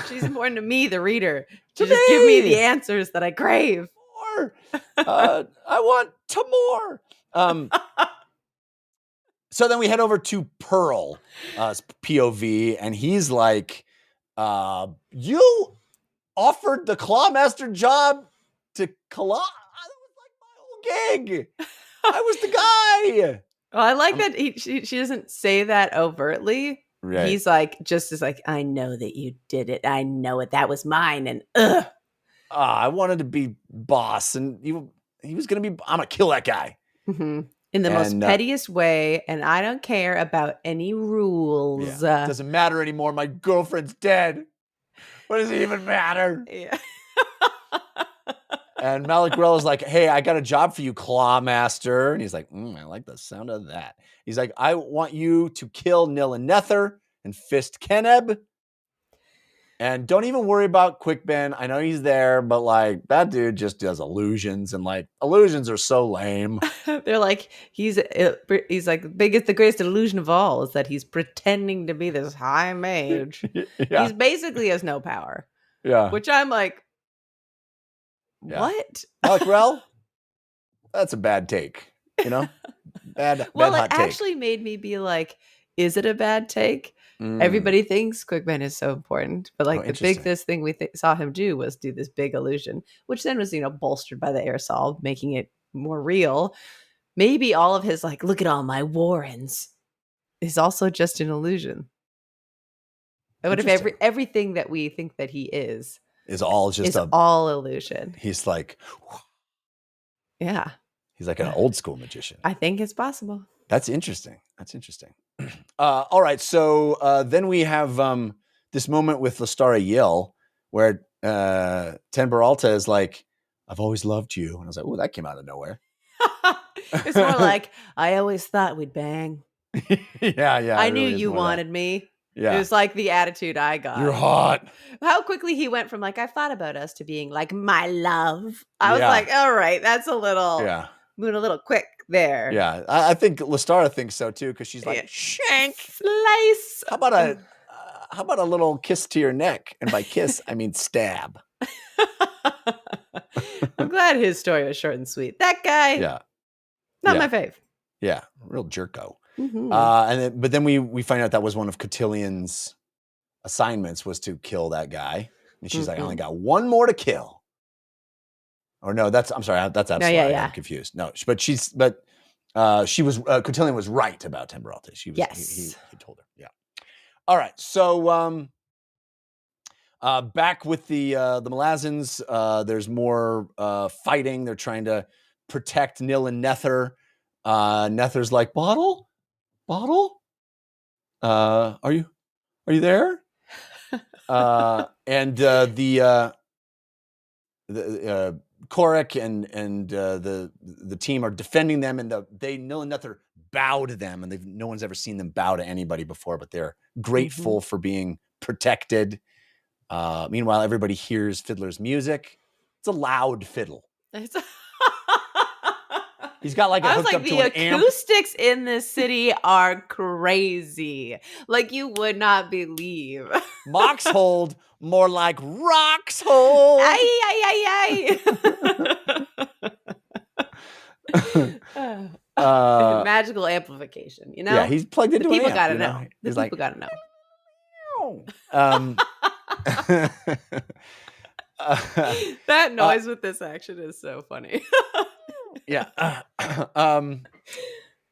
She's important to me, the reader. To just give me the answers that I crave. More. I want to more. So then we head over to Pearl, POV, and he's like, you offered the Clawmaster job to Claw. That was like my whole gig. I was the guy. Well, I like that she doesn't say that overtly. Right. He's like, I know that you did it. I know it. That was mine. And I wanted to be boss, and he was going to be, I'm going to kill that guy. Mm-hmm. In the most pettiest way, and I don't care about any rules. Yeah. It doesn't matter anymore. My girlfriend's dead. What does it even matter? Yeah. And Malik Grell is like, hey, I got a job for you, Clawmaster. And he's like, I like the sound of that. He's like, I want you to kill Nil and Nether and fist Keneb. And don't even worry about Quick Ben. I know he's there, but like that dude just does illusions, and like illusions are so lame. They're like, he's like the greatest illusion of all is that he's pretending to be this high mage. Yeah. He's basically has no power. Yeah. Which I'm like, what? Malik Grell? That's a bad take, you know? Bad well, hot it take. Actually made me be like, is it a bad take? Everybody thinks Quick Ben is so important, but like the biggest thing we saw him do was do this big illusion, which then was, bolstered by the aerosol, making it more real. Maybe all of his like, look at all my warrens is also just an illusion. What if everything that we think that he is all just all illusion? He's like, yeah. He's like an old school magician. I think it's possible. That's interesting. All right. So then we have this moment with Lestara Yill where Ten Peralta is like, I've always loved you. And I was like, oh, that came out of nowhere. It's more like, I always thought we'd bang. Yeah. I knew you wanted me. Yeah. It was like the attitude I got. You're hot. How quickly he went from like, I thought about us to being like, my love. I was like, all right, that's a little, moving a little quick there. Yeah. I think Lestara thinks so too, because she's like, shank. Slice. How about a little kiss to your neck? And by kiss, I mean stab. I'm glad his story was short and sweet. That guy. Yeah. Not my fave. Yeah. Real jerko. Mm-hmm. But then we find out that was one of Cotillion's assignments was to kill that guy. And she's like, I only got one more to kill. Or no, I'm sorry, that's absolutely I'm confused. No, but she was Cotillion was right about Ten Peralta. She was he told her. Yeah. All right. So back with the Malazans, there's more fighting. They're trying to protect Nil and Nether. Nether's like, Bottle? Are you there? And the Korik and the team are defending them, and Nil and Nether bow to them, and no one's ever seen them bow to anybody before, but they're grateful for being protected. Meanwhile, everybody hears Fiddler's music. It's a loud fiddle. He's got like a hooked up to an amp. The acoustics in this city are crazy. Like you would not believe. Moxhold, more like Roxhold. Magical amplification, you know? Yeah, he's plugged into people an amp. Gotta know. The people gotta know. That noise with this action is so funny. Yeah.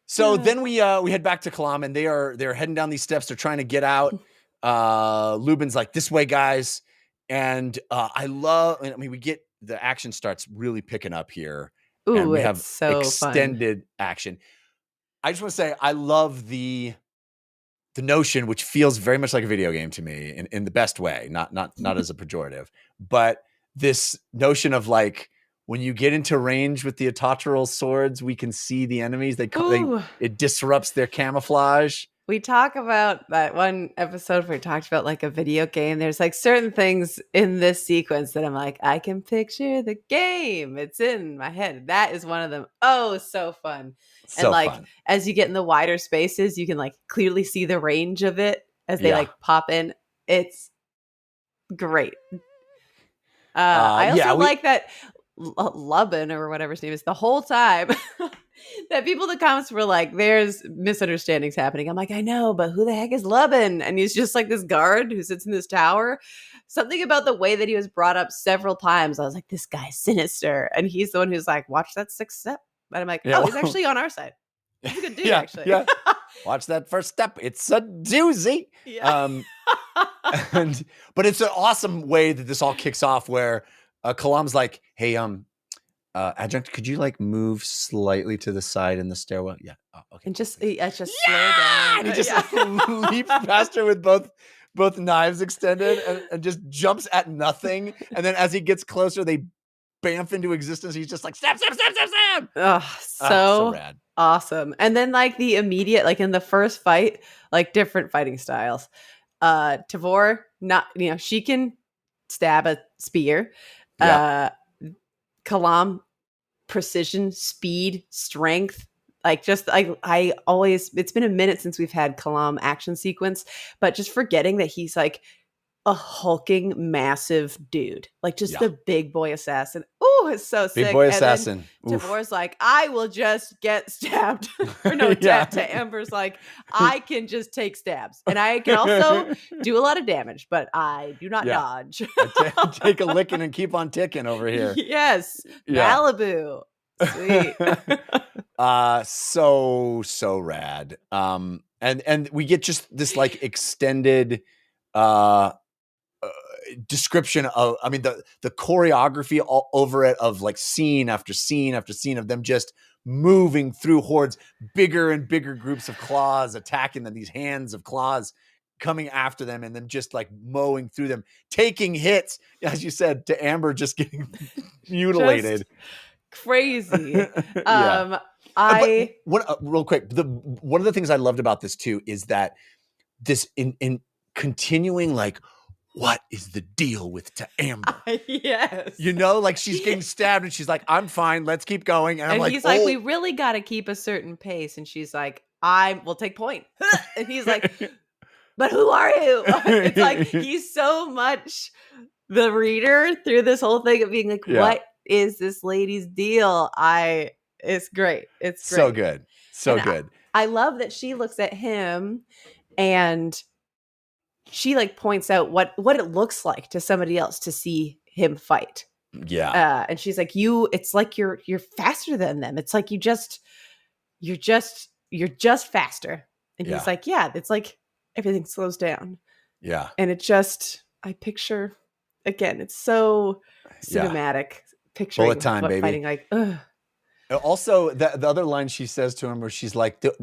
So then we head back to Kalam, and they're heading down these steps. They're trying to get out. Lubin's like, this way, guys. And we get the action starts really picking up here. And Ooh, we it's have so extended action. I just want to say, I love the notion, which feels very much like a video game to me in the best way, not as a pejorative, but this notion of like, when you get into range with the Atotral swords, we can see the enemies. It disrupts their camouflage. We talk about that one episode where we talked about like a video game. There's like certain things in this sequence that I'm like, I can picture the game. It's in my head. That is one of them. Oh, so fun. So and like, fun. as you get in the wider spaces, you can like clearly see the range of it as they like pop in. It's great. I also like that Lubin or whatever his name is the whole time that people in the comments were like, there's misunderstandings happening. I'm like, I know, but who the heck is Lubin? And he's just like this guard who sits in this tower. Something about the way that he was brought up several times. I was like, this guy's sinister. And he's the one who's like, watch that sixth step. And I'm like, he's actually on our side. He's a good dude, actually. Yeah. Watch that first step. It's a doozy. Yeah. But it's an awesome way that this all kicks off where Kalam's like, hey, Adjunct, could you like move slightly to the side in the stairwell? Yeah. Oh, okay. And just slow down. And he just leaps past her with both knives extended and just jumps at nothing. And then as he gets closer, they bamf into existence. He's just like, stab. Oh, so rad. Awesome. And then like the immediate, like in the first fight, like different fighting styles. Tavor, she can stab a spear. Yeah. Kalam, precision, speed, strength. Like just I always, it's been a minute since we've had Kalam action sequence, but just forgetting that he's like a hulking massive dude, like just the big boy assassin. Oh, it's so sick. Big boy assassin. Tavor's like, I will just get stabbed. Or no, to Amber's like, I can just take stabs, and I can also do a lot of damage, but I do not dodge. Take a licking and keep on ticking over here. Yes, Malibu. Sweet. So rad. And we get just this like extended description of, I mean, the choreography all over it of like scene after scene after scene of them just moving through hordes, bigger and bigger groups of claws attacking them, these hands of claws coming after them, and then just like mowing through them, taking hits, as you said, to Amber just getting mutilated. Just crazy. Real quick, one of the things I loved about this too is that this in continuing like, what is the deal with Amber? Yes. Like she's getting stabbed and she's like, I'm fine. Let's keep going. And I'm like, he's like, we really got to keep a certain pace. And she's like, I will take point. And he's like, but who are you? It's like, he's so much the reader through this whole thing of being like, what is this lady's deal? It's great. It's great. So good. So good. I love that she looks at him and she like points out what it looks like to somebody else to see him fight. Yeah. And she's like, it's like you're faster than them. It's like you're just faster. And he's like, yeah, it's like everything slows down. Yeah. And I picture again, it's so cinematic. Picturing bullet time, baby. Fighting like, ugh. Also, the other line she says to him where she's like, do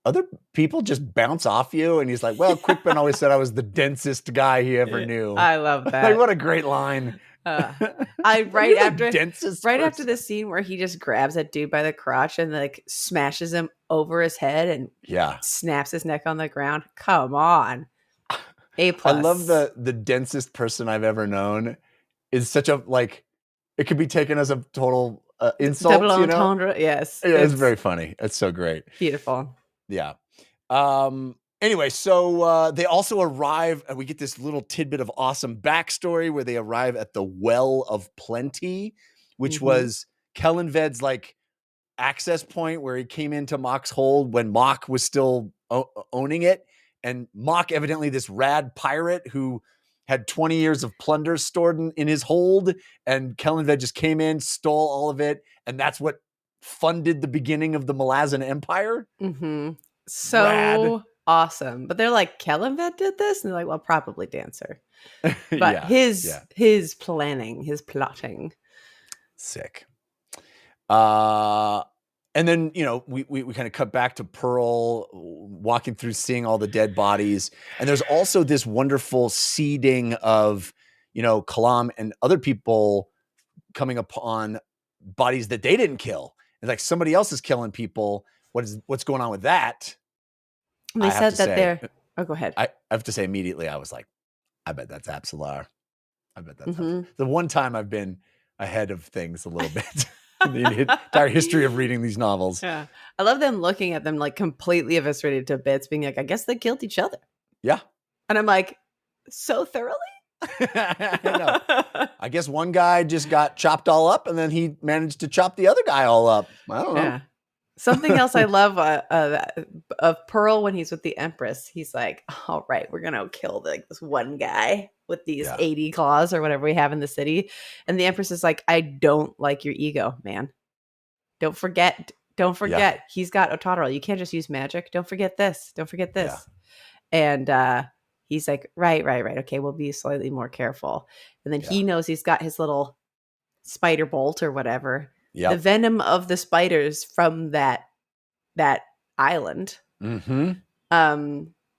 other people just bounce off you? And he's like, well, Quickman always said I was the densest guy he ever knew. I love that. Like, what a great line. Right after the scene where he just grabs that dude by the crotch and like smashes him over his head and snaps his neck on the ground. Come on. A+. I love the densest person I've ever known is such a, like, it could be taken as a total insult. Double entendre, yes. Yeah, it's very funny. It's so great. Beautiful. Yeah. Anyway, so they also arrive, and we get this little tidbit of awesome backstory where they arrive at the Well of Plenty, which was Kellenved's like access point where he came into Mock's hold when Mock was still owning it. And Mock, evidently this rad pirate who had 20 years of plunder stored in his hold, and Kellenved just came in, stole all of it, and that's what funded the beginning of the Malazan Empire. So awesome. But they're like, Kellenvet did this? And they're like, well, probably Dancer. But Yeah, his planning, his plotting. sick. And then, you know, we kind of cut back to Pearl walking through, seeing all the dead bodies. And there's also this wonderful seeding of, you know, Kalam and other people coming upon bodies that they didn't kill. It's like somebody else is killing people. What's going on with that? And they said that they're... Oh, go ahead. I have to say immediately, I was like, I bet that's Absalar. I bet that's Absalar. The one time I've been ahead of things a little bit. The entire history of reading these novels. Yeah. I love them looking at them like completely eviscerated to bits, being like, I guess they killed each other. Yeah. And I'm like, so thoroughly? I know. I guess one guy just got chopped all up and then he managed to chop the other guy all up. I don't know. Yeah. Something else I love of Pearl when he's with the Empress, he's like, all right, we're going to kill this one guy with these 80 claws or whatever we have in the city. And the Empress is like, I don't like your ego, man. Don't forget. He's got Ototaro. You can't just use magic. Don't forget this. Yeah. And he's like, right. Okay, we'll be slightly more careful. And then he knows he's got his little spider bolt or whatever. The venom of the spiders from that island. Mm-hmm.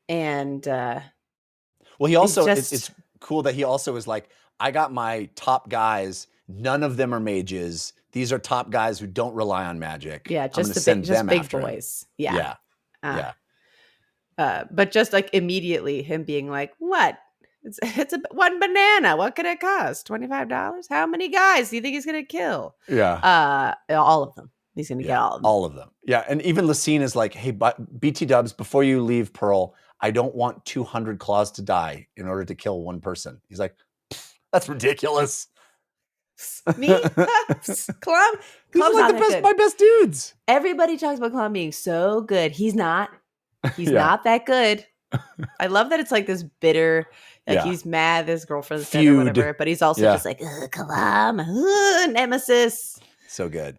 And well, he also it's cool that he also is like, I got my top guys. None of them are mages. These are top guys who don't rely on magic. Yeah, just big boys. Yeah. But just like immediately him being like, what? It's one banana. What could it cost? $25? How many guys do you think he's gonna kill? Yeah. All of them. He's gonna get all of them. All of them. Yeah. And even Lacine is like, hey, BT Dubs, before you leave Pearl, I don't want 200 claws to die in order to kill one person. He's like, that's ridiculous. Me? Kalam? These are like my best dudes. Everybody talks about Kalam being so good. He's not. He's not that good. I love that it's like this bitter, like he's mad his girlfriend's dead or whatever, but he's also just like, Kalam, nemesis. So good.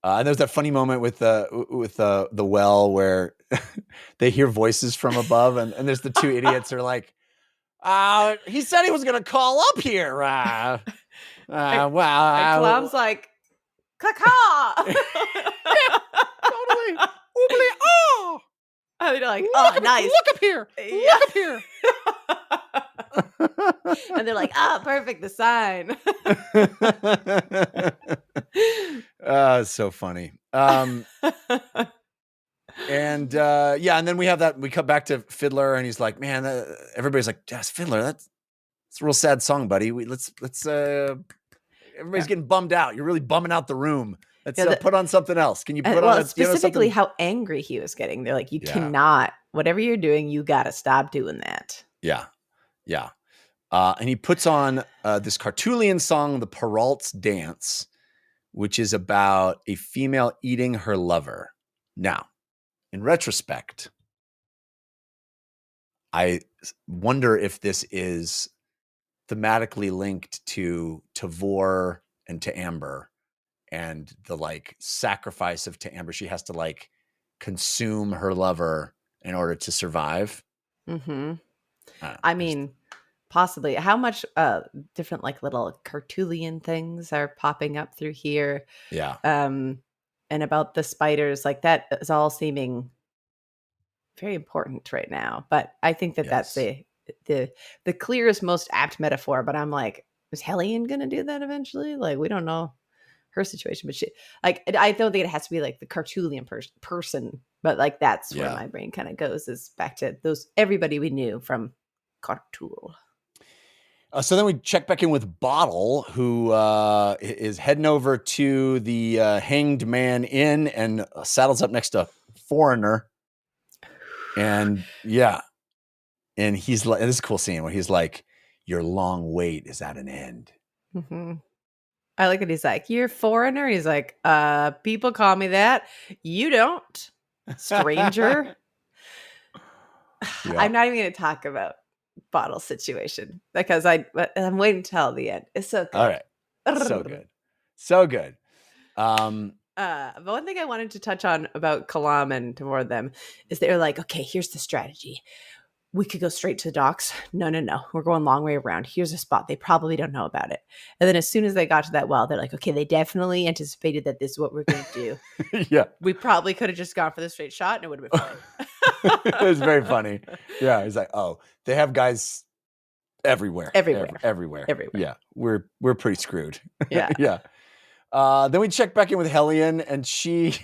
And there's that funny moment with the well where they hear voices from above, and there's the two idiots who are like, he said he was gonna call up here. Wow. And Kalam's like, caca. Totally. Oobly, oh. And they're like, oh, nice. Look up here. Look up here. And they're like, perfect, the sign. It's so funny. And then we have that. We cut back to Fiddler, and he's like, "Man, everybody's like, that's Fiddler. That's a real sad song, buddy. Let's everybody's getting bummed out. You're really bumming out the room. Let's put on something else. Can you put on specifically how angry he was getting? They're like, you cannot. Whatever you're doing, you got to stop doing that." Yeah. And he puts on this Cartulian song, "The Peralt's Dance," which is about a female eating her lover. Now, in retrospect, I wonder if this is thematically linked to Tavor and to Amber and the like sacrifice of to Amber. She has to like consume her lover in order to survive. Mm-hmm. I mean, possibly. How much different like little Cartulian things are popping up through here? Yeah. And about the spiders, like that is all seeming very important right now. But I think that's the clearest, most apt metaphor. But I'm like, is Helene gonna do that eventually? Like, we don't know her situation, but she like I don't think it has to be like the Cartulian person, but like that's where my brain kind of goes, is back to those everybody we knew from Cartul. So then we check back in with Bottle, who is heading over to the Hanged Man Inn and saddles up next to Foreigner. And and he's like, this is a cool scene where he's like, your long wait is at an end. Mm-hmm. I like it. He's like, you're Foreigner? He's like, people call me that. You don't, stranger. I'm not even going to talk about Bottle situation because I'm waiting till the end. It's so good. All right. So good. So good. But one thing I wanted to touch on about Kalam and toward them is they're like, okay, here's the strategy. We could go straight to the docks. No. We're going long way around. Here's a spot. They probably don't know about it. And then as soon as they got to that well, they're like, okay, they definitely anticipated that this is what we're going to do. Yeah. We probably could have just gone for the straight shot and it would have been fine. It was very funny. Yeah. He's like, oh, they have guys everywhere. Everywhere. Yeah. We're pretty screwed. Yeah. Yeah. Then we check back in with Hellion, and she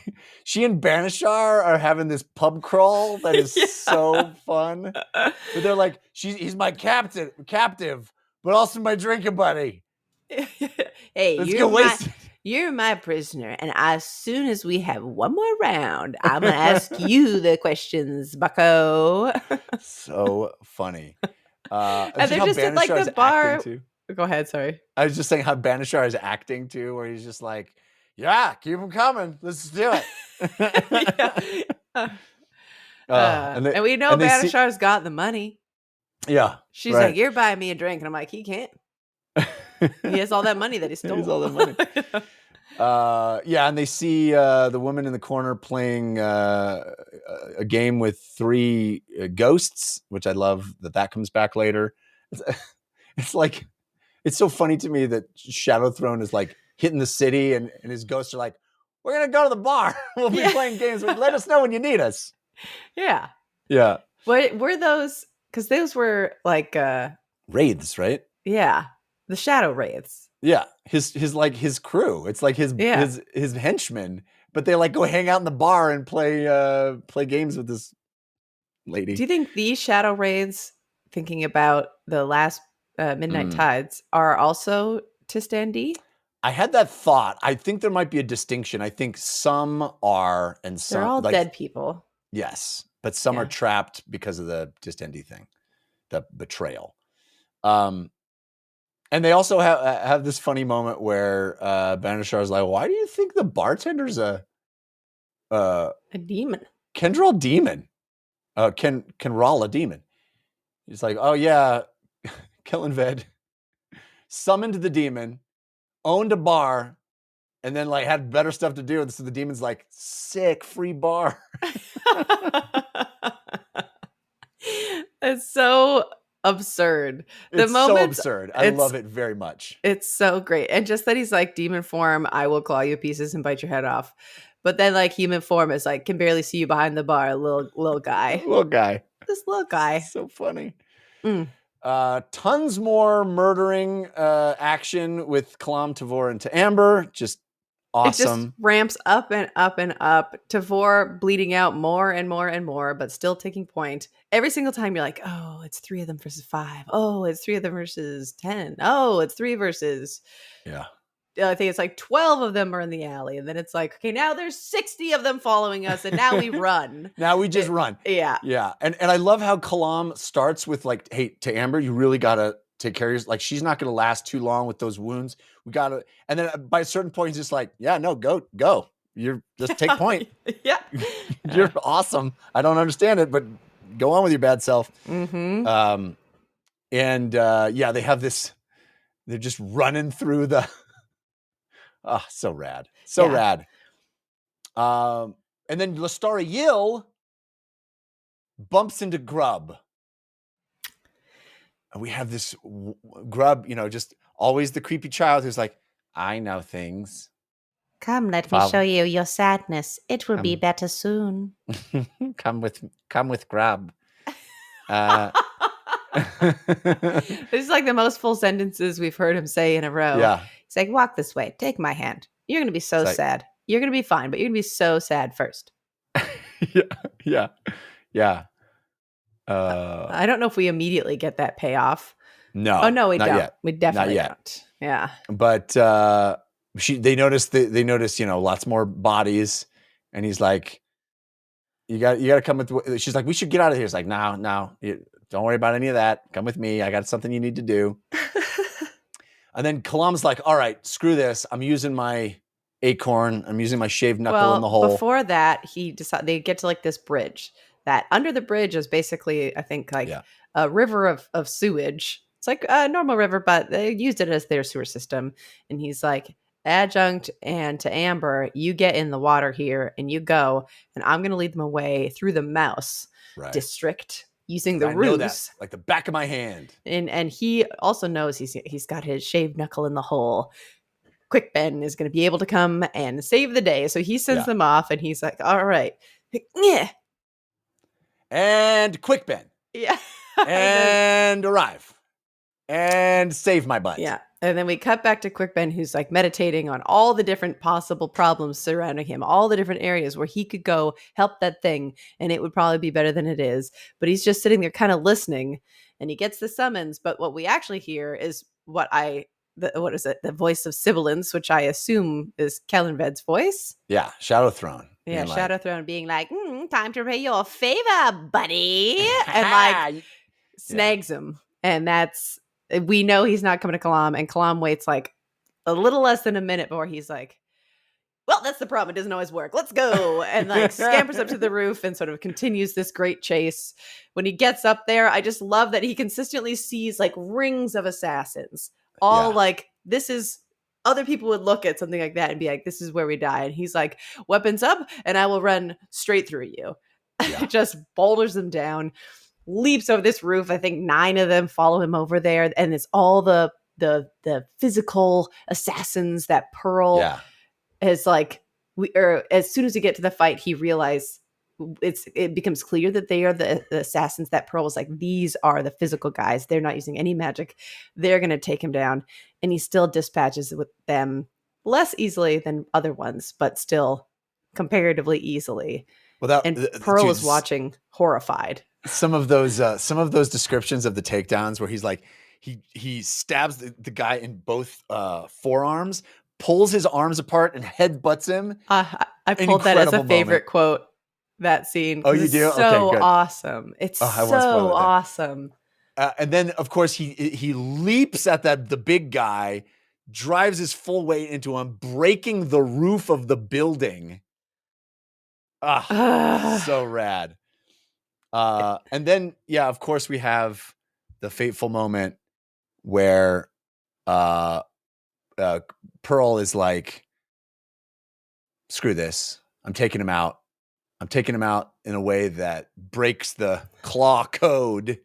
and Banishar are having this pub crawl that is so fun. But they're like, he's my captive, but also my drinking buddy. Hey, Let's get wasted. You're my prisoner, and as soon as we have one more round, I'm gonna ask you the questions, Bucko. So funny. And they're just at like the bar. Go ahead, sorry. I was just saying how Banishar is acting too, where he's just like, yeah, keep them coming. Let's do it. And we know Banishar's got the money. Yeah. She's like, you're buying me a drink. And I'm like, he can't. He has all that money that he stole. He has all that money. And they see the woman in the corner playing a game with 3 ghosts, which I love that comes back later. It's like, it's so funny to me that Shadow Throne is like hitting the city and his ghosts are like, we're going to go to the bar. We'll be playing games. Let us know when you need us. Yeah. Yeah. What were those? Because those were like wraiths, right? Yeah. The shadow wraiths. Yeah. His crew. It's like his henchmen, but they like go hang out in the bar and play games with this lady. Do you think these shadow wraiths, thinking about the last Midnight Tides, are also Tistandi? I had that thought. I think there might be a distinction. I think some are and some... They're all dead people. Yes, but some are trapped because of the Tistandi thing, the betrayal. And they also have this funny moment where Banishar is like, why do you think the bartender's a demon? Kendral demon. Kenral a demon. He's like, oh yeah, Kellenved summoned the demon, owned a bar, and then like had better stuff to do. So the demon's like, sick, free bar. It's so absurd. It's so absurd. I love it very much. It's so great. And just that he's like, demon form, I will claw you to pieces and bite your head off. But then like human form is like, can barely see you behind the bar, little guy. Little guy. This little guy. So funny. Tons more murdering action with Kalam, Tavor, and Amber. Just awesome. It just ramps up and up and up. Tavor bleeding out more and more and more, but still taking point. Every single time you're like, oh, it's 3 of them versus 5. Oh, it's 3 of them versus 10. Oh, it's 3 versus... Yeah. I think it's like 12 of them are in the alley. And then it's like, okay, now there's 60 of them following us. And now we run. Now we just run. Yeah. Yeah. And I love how Kalam starts with like, hey, to Amber, you really got to take care of yours. Like, she's not going to last too long with those wounds. We got to. And then by a certain point, he's just like, yeah, no, go. You're just take point. Yeah. You're awesome. I don't understand it, but go on with your bad self. Mm-hmm. They have this, they're just running through the... Oh, so rad. So rad. And then Lestara Yill bumps into Grub. And we have this Grub, just always the creepy child who's like, I know things. Come, let me show you your sadness. It will be better soon. Come with Grub. This is like the most full sentences we've heard him say in a row. Yeah. He's like, walk this way. Take my hand. You're going to be so sad. You're going to be fine, but you're going to be so sad first. Yeah. I don't know if we immediately get that payoff. No. Oh, no, we don't. Yet. We definitely don't. Yeah. But they notice, lots more bodies. And he's like, you got to come with, she's like, we should get out of here. He's like, no, don't worry about any of that. Come with me. I got something you need to do. And then Kalam's like, all right, screw this. I'm using my acorn. I'm using my shaved knuckle in the hole. Before that, they get to like this bridge. That under the bridge is basically, I think, like a river of sewage. It's like a normal river, but they used it as their sewer system. And he's like, Adjunct and to Amber, you get in the water here and you go, and I'm going to lead them away through the mouse district using the I know that ruse. like the back of my hand. And he also knows he's got his shaved knuckle in the hole. Quick Ben is going to be able to come and save the day. So he sends them off, and he's like, all right. Yeah. And Quick Ben. Yeah. And arrive. And save my butt. Yeah. And then we cut back to Quick Ben, who's like meditating on all the different possible problems surrounding him, all the different areas where he could go help that thing, and it would probably be better than it is. But he's just sitting there kind of listening, and he gets the summons. But what we actually hear is what is it? The voice of sibilance, which I assume is Kellenved's voice. Yeah, Shadow Throne. Yeah, Shadow Throne being like, time to pay you a favor, buddy. And like snags him. And we know he's not coming to Kalam. And Kalam waits like a little less than a minute before he's like, well, that's the problem. It doesn't always work. Let's go. And like scampers up to the roof and sort of continues this great chase. When he gets up there, I just love that he consistently sees like rings of assassins. All like, this is, other people would look at something like that and be like, this is where we die. And he's like, weapons up, and I will run straight through you. Yeah. Just boulders them down, leaps over this roof. I think 9 of them follow him over there. And it's all the physical assassins that Pearl is like, as soon as we get to the fight, he realized it becomes clear that they are the assassins that Pearl was like, these are the physical guys. They're not using any magic. They're going to take him down. And he still dispatches with them less easily than other ones, but still comparatively easily. Well, Pearl is watching horrified. Some of those descriptions of the takedowns where he's like, he stabs the guy in both forearms, pulls his arms apart and headbutts him. I pulled that as a favorite quote. That scene. Oh, you do? So okay, good. Awesome. It's so awesome. And then, of course, he leaps at the big guy, drives his full weight into him, breaking the roof of the building. So rad. And then, of course, we have the fateful moment where Pearl is like, screw this. I'm taking him out. I'm taking him out in a way that breaks the claw code.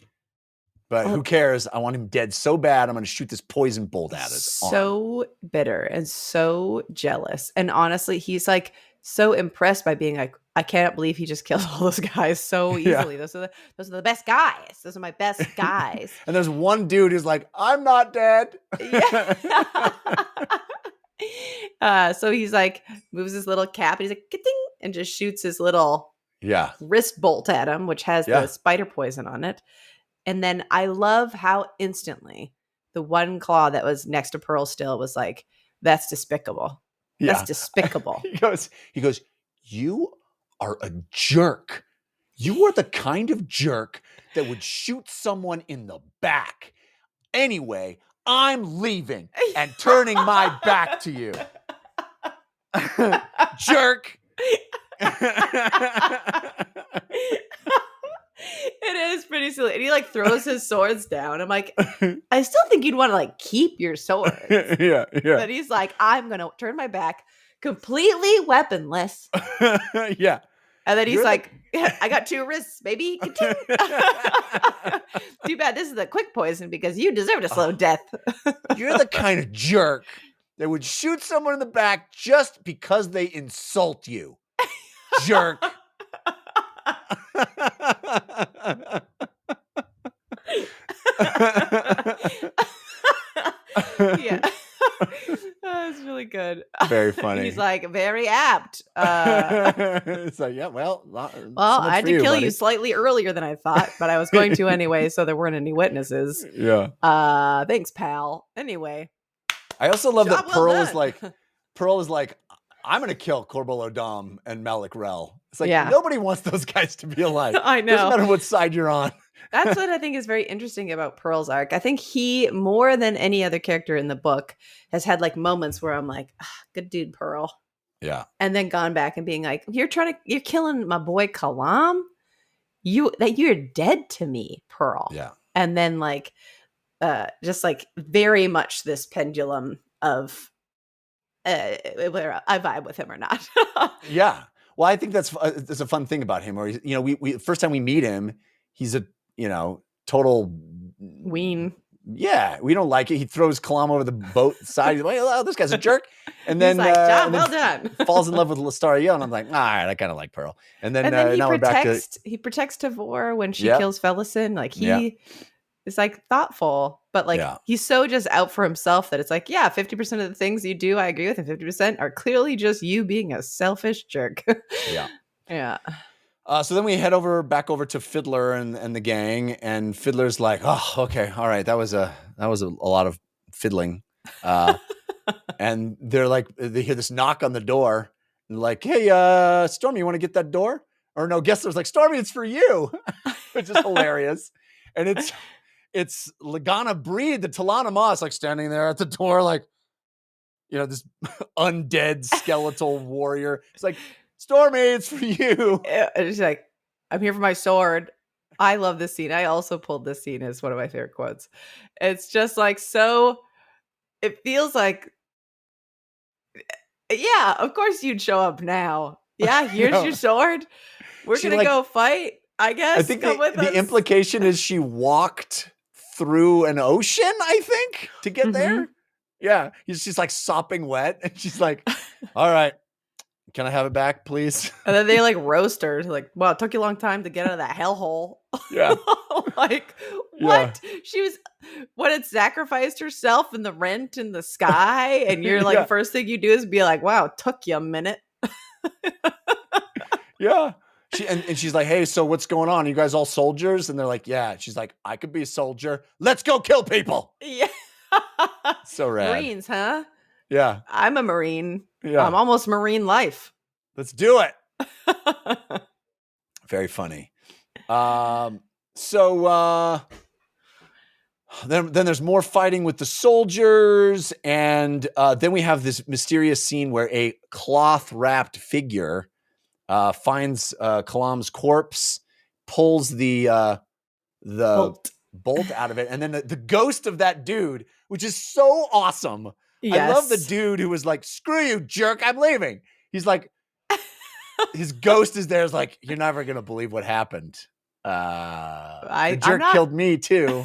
But who cares? I want him dead so bad. I'm going to shoot this poison bolt at his arm. So bitter and so jealous. And honestly, he's like so impressed by being like, I can't believe he just killed all those guys so easily. Those are the best guys. Those are my best guys. And there's one dude who's like, I'm not dead. So he's like, moves his little cap and he's like, ka-ding, and just shoots his little wrist bolt at him, which has the spider poison on it. And then I love how instantly the one claw that was next to Pearl still was like, that's despicable. That's despicable. He goes, you are a jerk. You are the kind of jerk that would shoot someone in the back. Anyway, I'm leaving and turning my back to you. Jerk. It is pretty silly. And he like throws his swords down. I'm like, I still think you'd want to like keep your swords. Yeah. But he's like, I'm going to turn my back completely weaponless. Yeah. And then he's I got 2 wrists, baby. Too bad this is the quick poison because you deserve a slow death. You're the kind of jerk that would shoot someone in the back just because they insult you. Jerk. Yeah. That's really good. Very funny. He's like, very apt. It's like, yeah, well, I had to kill you slightly earlier than I thought, but I was going to anyway, so there weren't any witnesses. Yeah. Thanks, pal. Anyway. I also love that Pearl is like, I'm going to kill Corbo Dom and Malik Rel. It's like, nobody wants those guys to be alive. I know. Doesn't matter what side you're on. That's what I think is very interesting about Pearl's arc. I think he, more than any other character in the book, has had like moments where I'm like, good dude, Pearl. Yeah. And then gone back and being like, you're killing my boy Kalam. You're dead to me, Pearl. Yeah. And then like, just like very much this pendulum of whether I vibe with him or not. Yeah. Well, I think that's a fun thing about him. Or we first time we meet him, he's a total Ween. Yeah, we don't like it. He throws Kalam over the boat side. He's like, oh, this guy's a jerk. And then He's like, job and then well done. falls in love with Lestaria, and I'm like, all right, I kind of like Pearl. And then he now we're back to protects Tavor when she Yep. kills Felison. Like he Yep. is like thoughtful, but like Yeah. he's so just out for himself that it's like, yeah, 50% of the things you do I agree with, and 50% are clearly just you being a selfish jerk. Yeah. Yeah. So then we head back over to Fiddler and the gang, and Fiddler's like, oh, okay, all right, that was a lot of fiddling. And they're like, they hear this knock on the door, and like, hey, Stormy, you want to get that door? Or no, Gessler's like, Stormy, it's for you, which is hilarious. And it's Lagana Breed, the Talana Moss, like standing there at the door, like, this undead skeletal warrior. It's like, Stormy, it's for you. And she's like, I'm here for my sword. I love this scene. I also pulled this scene as one of my favorite quotes. It's just like, so it feels like, yeah, of course you'd show up now. Yeah, here's your sword. We're going to go fight, I guess. I think the implication is she walked through an ocean, I think, to get there. Yeah, she's like sopping wet, and she's like, all right. Can I have it back, please? And then they like roast her. Like, well, it took you a long time to get out of that hellhole. Yeah. Like, what? Yeah. She had sacrificed herself in the rent in the sky. And you're like, first thing you do is be like, wow, it took you a minute. Yeah. And she's like, hey, so what's going on? Are you guys all soldiers? And they're like, yeah. She's like, I could be a soldier. Let's go kill people. Yeah. So rad. Marines, huh? Yeah. I'm a Marine. Yeah. I'm almost Marine life. Let's do it. Very funny. So then there's more fighting with the soldiers. And then we have this mysterious scene where a cloth-wrapped figure finds Kalam's corpse, pulls the bolt out of it. And then the ghost of that dude, which is so awesome. Yes. I love the dude who was like, screw you, jerk, I'm leaving. He's like, his ghost is there. Is like, you're never going to believe what happened. The jerk killed me too.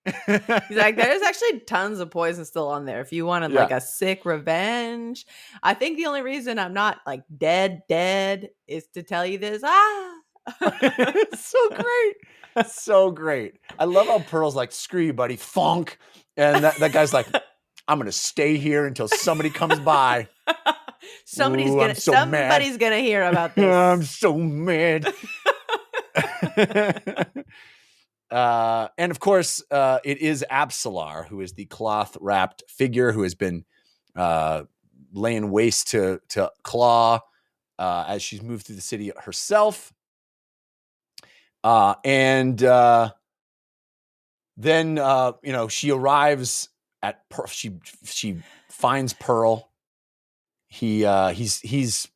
He's like, there's actually tons of poison still on there. If you wanted like a sick revenge. I think the only reason I'm not like dead is to tell you this. It's so great. So great. I love how Pearl's like, screw you, buddy. Funk. And that guy's like, I'm going to stay here until somebody comes by. Somebody's gonna hear about this. I'm so mad. And of course, it is Absalar, who is the cloth-wrapped figure who has been laying waste to Claw as she's moved through the city herself. And then she arrives at she finds Pearl. He's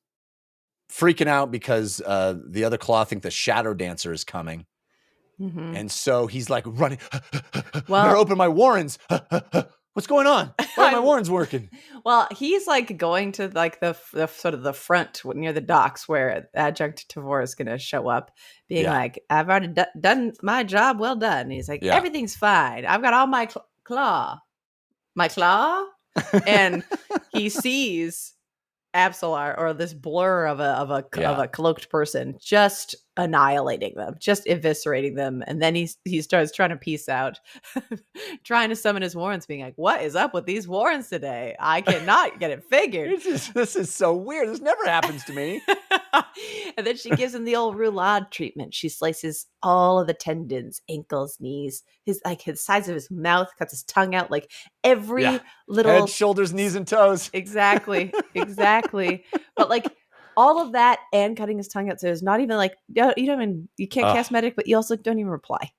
freaking out because the other Claw think the Shadow Dancer is coming. Mm-hmm. And so he's like running. Well, better open my warrens. What's going on? Why are my warrens working? Well, he's like going to like the sort of the front near the docks where Adjunct Tavor is going to show up, being like, I've already done my job. Well done. And he's like, everything's fine. I've got all my claw. And he sees Absalar, or this blur of a cloaked person, just annihilating them, just eviscerating them, and then he starts trying to peace out, trying to summon his warrens, being like, "What is up with these warrens today? I cannot get it figured. This is so weird. This never happens to me." And then she gives him the old roulade treatment. She slices all of the tendons, ankles, knees, his sides of his mouth, cuts his tongue out, like every little head, shoulders, knees, and toes. Exactly. But like all of that and cutting his tongue out, so it's not even like you can't cast medic, but you also don't even reply.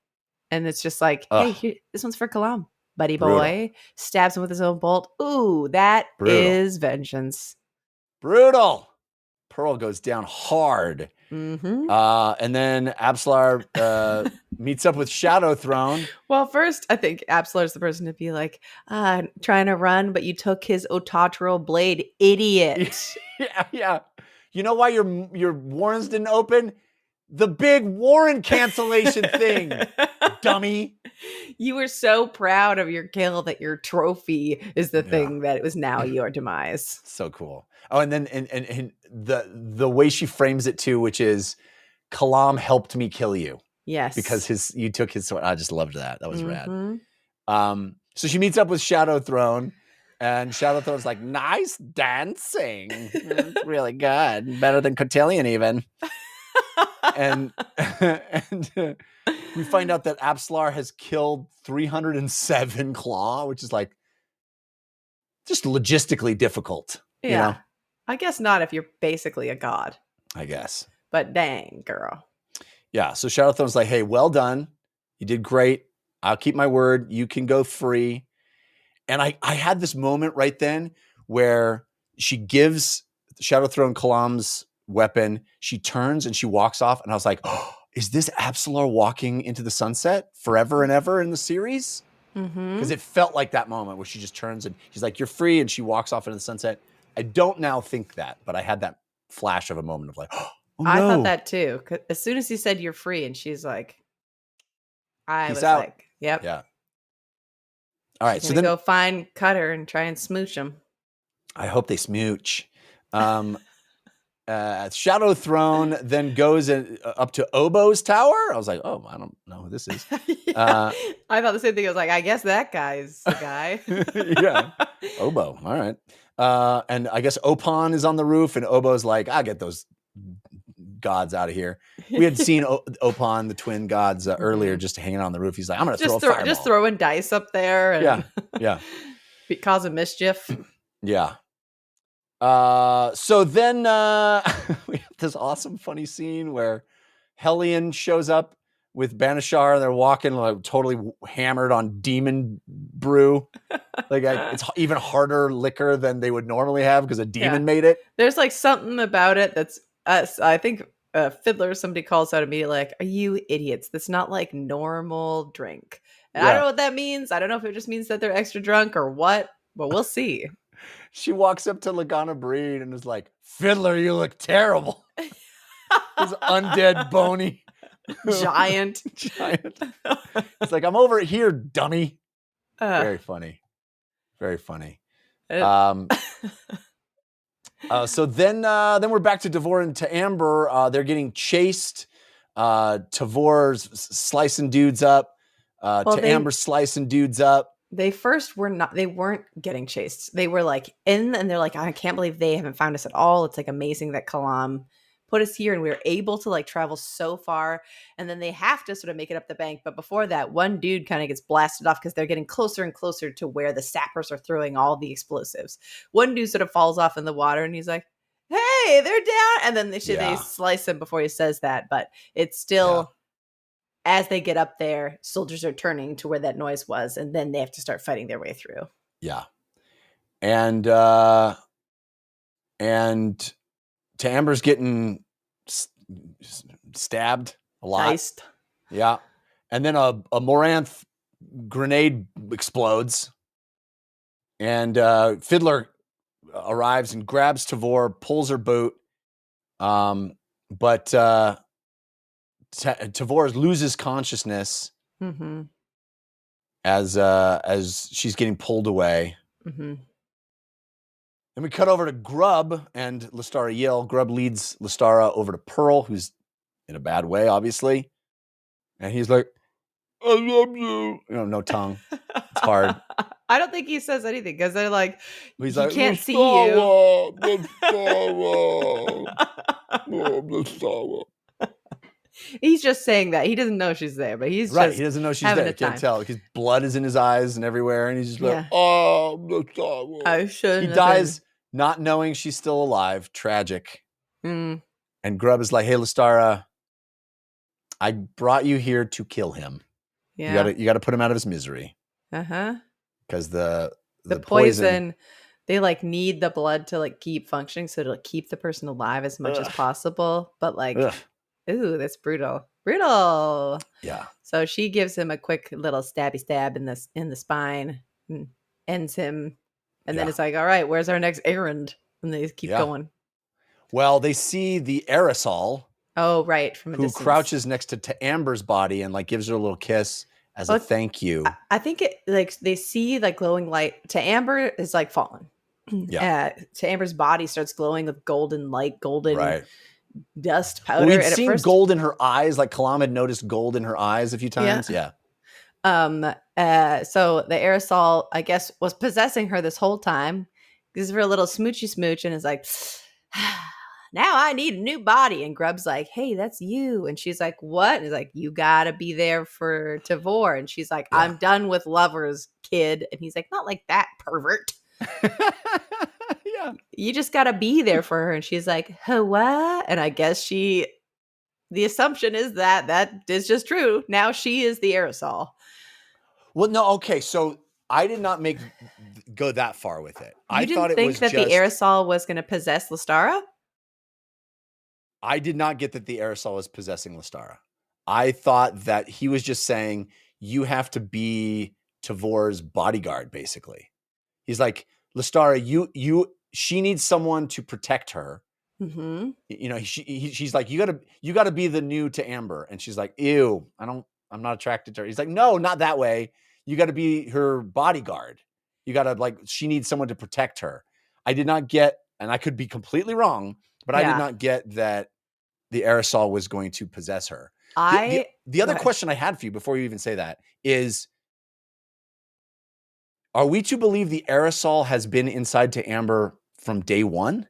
And it's just like, hey, this one's for Kalam, buddy boy. Brutal. Stabs him with his own bolt. Ooh, that is vengeance. Brutal. Pearl goes down hard. Mm-hmm. And then Absalar meets up with Shadow Throne. Well, first, I think Absalar is the person to be like, trying to run, but you took his Ototaro blade, idiot. Yeah. You know why your warrants didn't open? The big warrant cancellation thing, dummy. You were so proud of your kill that your trophy is the thing that it was now your demise. So cool. Oh, and then and the way she frames it too, which is Kalam helped me kill you. Yes. Because you took his sword. I just loved that. That was Mm-hmm. rad. So she meets up with Shadow Throne, and Shadow Throne's like, nice dancing. It's really good. Better than Cotillion even. and we find out that Absalar has killed 307 Claw, which is like just logistically difficult. Yeah. You know? I guess not if you're basically a god. I guess. But dang, girl. Yeah. So Shadow Throne's like, hey, well done. You did great. I'll keep my word. You can go free. And I had this moment right then where she gives Shadow Throne Kalam's weapon. She turns and she walks off. And I was like, oh, is this Absalar walking into the sunset forever and ever in the series? Because it felt like that moment where she just turns and she's like, you're free. And she walks off into the sunset. I don't now think that, but I had that flash of a moment of like, oh, no. I thought that too. 'Cause as soon as he said you're free and she's like, Peace out. Like, yep. Yeah. All right. So then go find Cutter and try and smooch him. I hope they smooch. Shadow Throne then goes up to Oboe's tower. I was like, oh, I don't know who this is. I thought the same thing. I was like, I guess that guy's the guy. Yeah. Oboe. All right. And I guess Opon is on the roof, and Oboe's like, I'll get those gods out of here. We had seen Opon, the twin gods, earlier, just hanging on the roof. He's like, I'm going to throw a fireball. Just throwing dice up there. And yeah. Causing mischief. Yeah. So then we have this awesome, funny scene where Hellion shows up with Banishar, and they're walking like totally hammered on demon brew. Like it's even harder liquor than they would normally have because a demon made it. There's like something about it that's I think Fiddler, somebody calls out immediately like, are you idiots? That's not like normal drink. And I don't know what that means. I don't know if it just means that they're extra drunk or what, but we'll see. She walks up to Lagana Breed and is like, Fiddler, you look terrible. This undead bony giant. It's like, I'm over here, dummy. Very funny. Very funny. So then we're back to Tavor and to Amber. They're getting chased. Tavor's slicing dudes up. Amber's slicing dudes up. They weren't getting chased. They were like in, and they're like, I can't believe they haven't found us at all. It's like amazing that Kalam put us here and we were able to like travel so far. And then they have to sort of make it up the bank. But before that, one dude kind of gets blasted off because they're getting closer and closer to where the sappers are throwing all the explosives. One dude sort of falls off in the water and he's like, hey, they're down. And then they slice him before he says that. But it's still, as they get up there, soldiers are turning to where that noise was. And then they have to start fighting their way through. Yeah. And Amber's getting stabbed a lot. Diced. Yeah. And then a Moranth grenade explodes. And Fiddler arrives and grabs Tavor, pulls her boot. But Tavor loses consciousness as she's getting pulled away. Then we cut over to Grub and Lestara Yale. Grub leads Lestara over to Pearl, who's in a bad way, obviously. And he's like, I love you. No tongue. It's hard. I don't think he says anything because they're like, he can't see you. Lestara. He's just saying that. He doesn't know she's there, but he's right. Just he doesn't know she's there. He can't tell because blood is in his eyes and everywhere. And he's just like, Lestara. I should. He dies not knowing she's still alive. Tragic. And Grub is like, hey, Lestara, I brought you here to kill him. Yeah. You got to put him out of his misery. Because the poison they like need the blood to like keep functioning, so to like, keep the person alive as much as Ugh. possible. But like, Ugh. ooh, that's brutal. Brutal. Yeah. So she gives him a quick little stabby stab in the spine and ends him. And then Yeah. it's like, all right, where's our next errand? And they keep Yeah. going. Well, they see the aerosol Oh, right. From a who distance. crouches next to Amber's body and like gives her a little kiss as a thank you. I think it like they see like glowing light. To Amber is like fallen. Yeah. To Amber's body starts glowing with golden light, golden Right. dust powder. Well, we'd and seen at first, gold in her eyes. Like Kalam had noticed gold in her eyes a few times. Yeah. So the aerosol, I guess, was possessing her this whole time. Gives her a little smoochy smooch and is like, now I need a new body. And Grub's like, hey, that's you. And she's like, what? And he's like, you gotta be there for Tavor. And she's like, I'm done with lovers, kid. And he's like, not like that, pervert. Yeah. You just gotta be there for her. And she's like, huh, what? And I guess the assumption is that is just true. Now she is the aerosol. Well, no, okay. So I did not go that far with it. I thought it was that the aerosol was going to possess Lestara? I did not get that the aerosol was possessing Lestara. I thought that he was just saying, you have to be Tavor's bodyguard, basically. He's like, Lestara, she needs someone to protect her. Mm-hmm. You know, she's like, you gotta be the new to Amber. And she's like, ew, I'm not attracted to her. He's like, no, not that way. You got to be her bodyguard. You got to like, she needs someone to protect her. I did not get, and I could be completely wrong, but I did not get that the aerosol was going to possess her. The other question I had for you before you even say that is, are we to believe the aerosol has been inside to Amber from day one?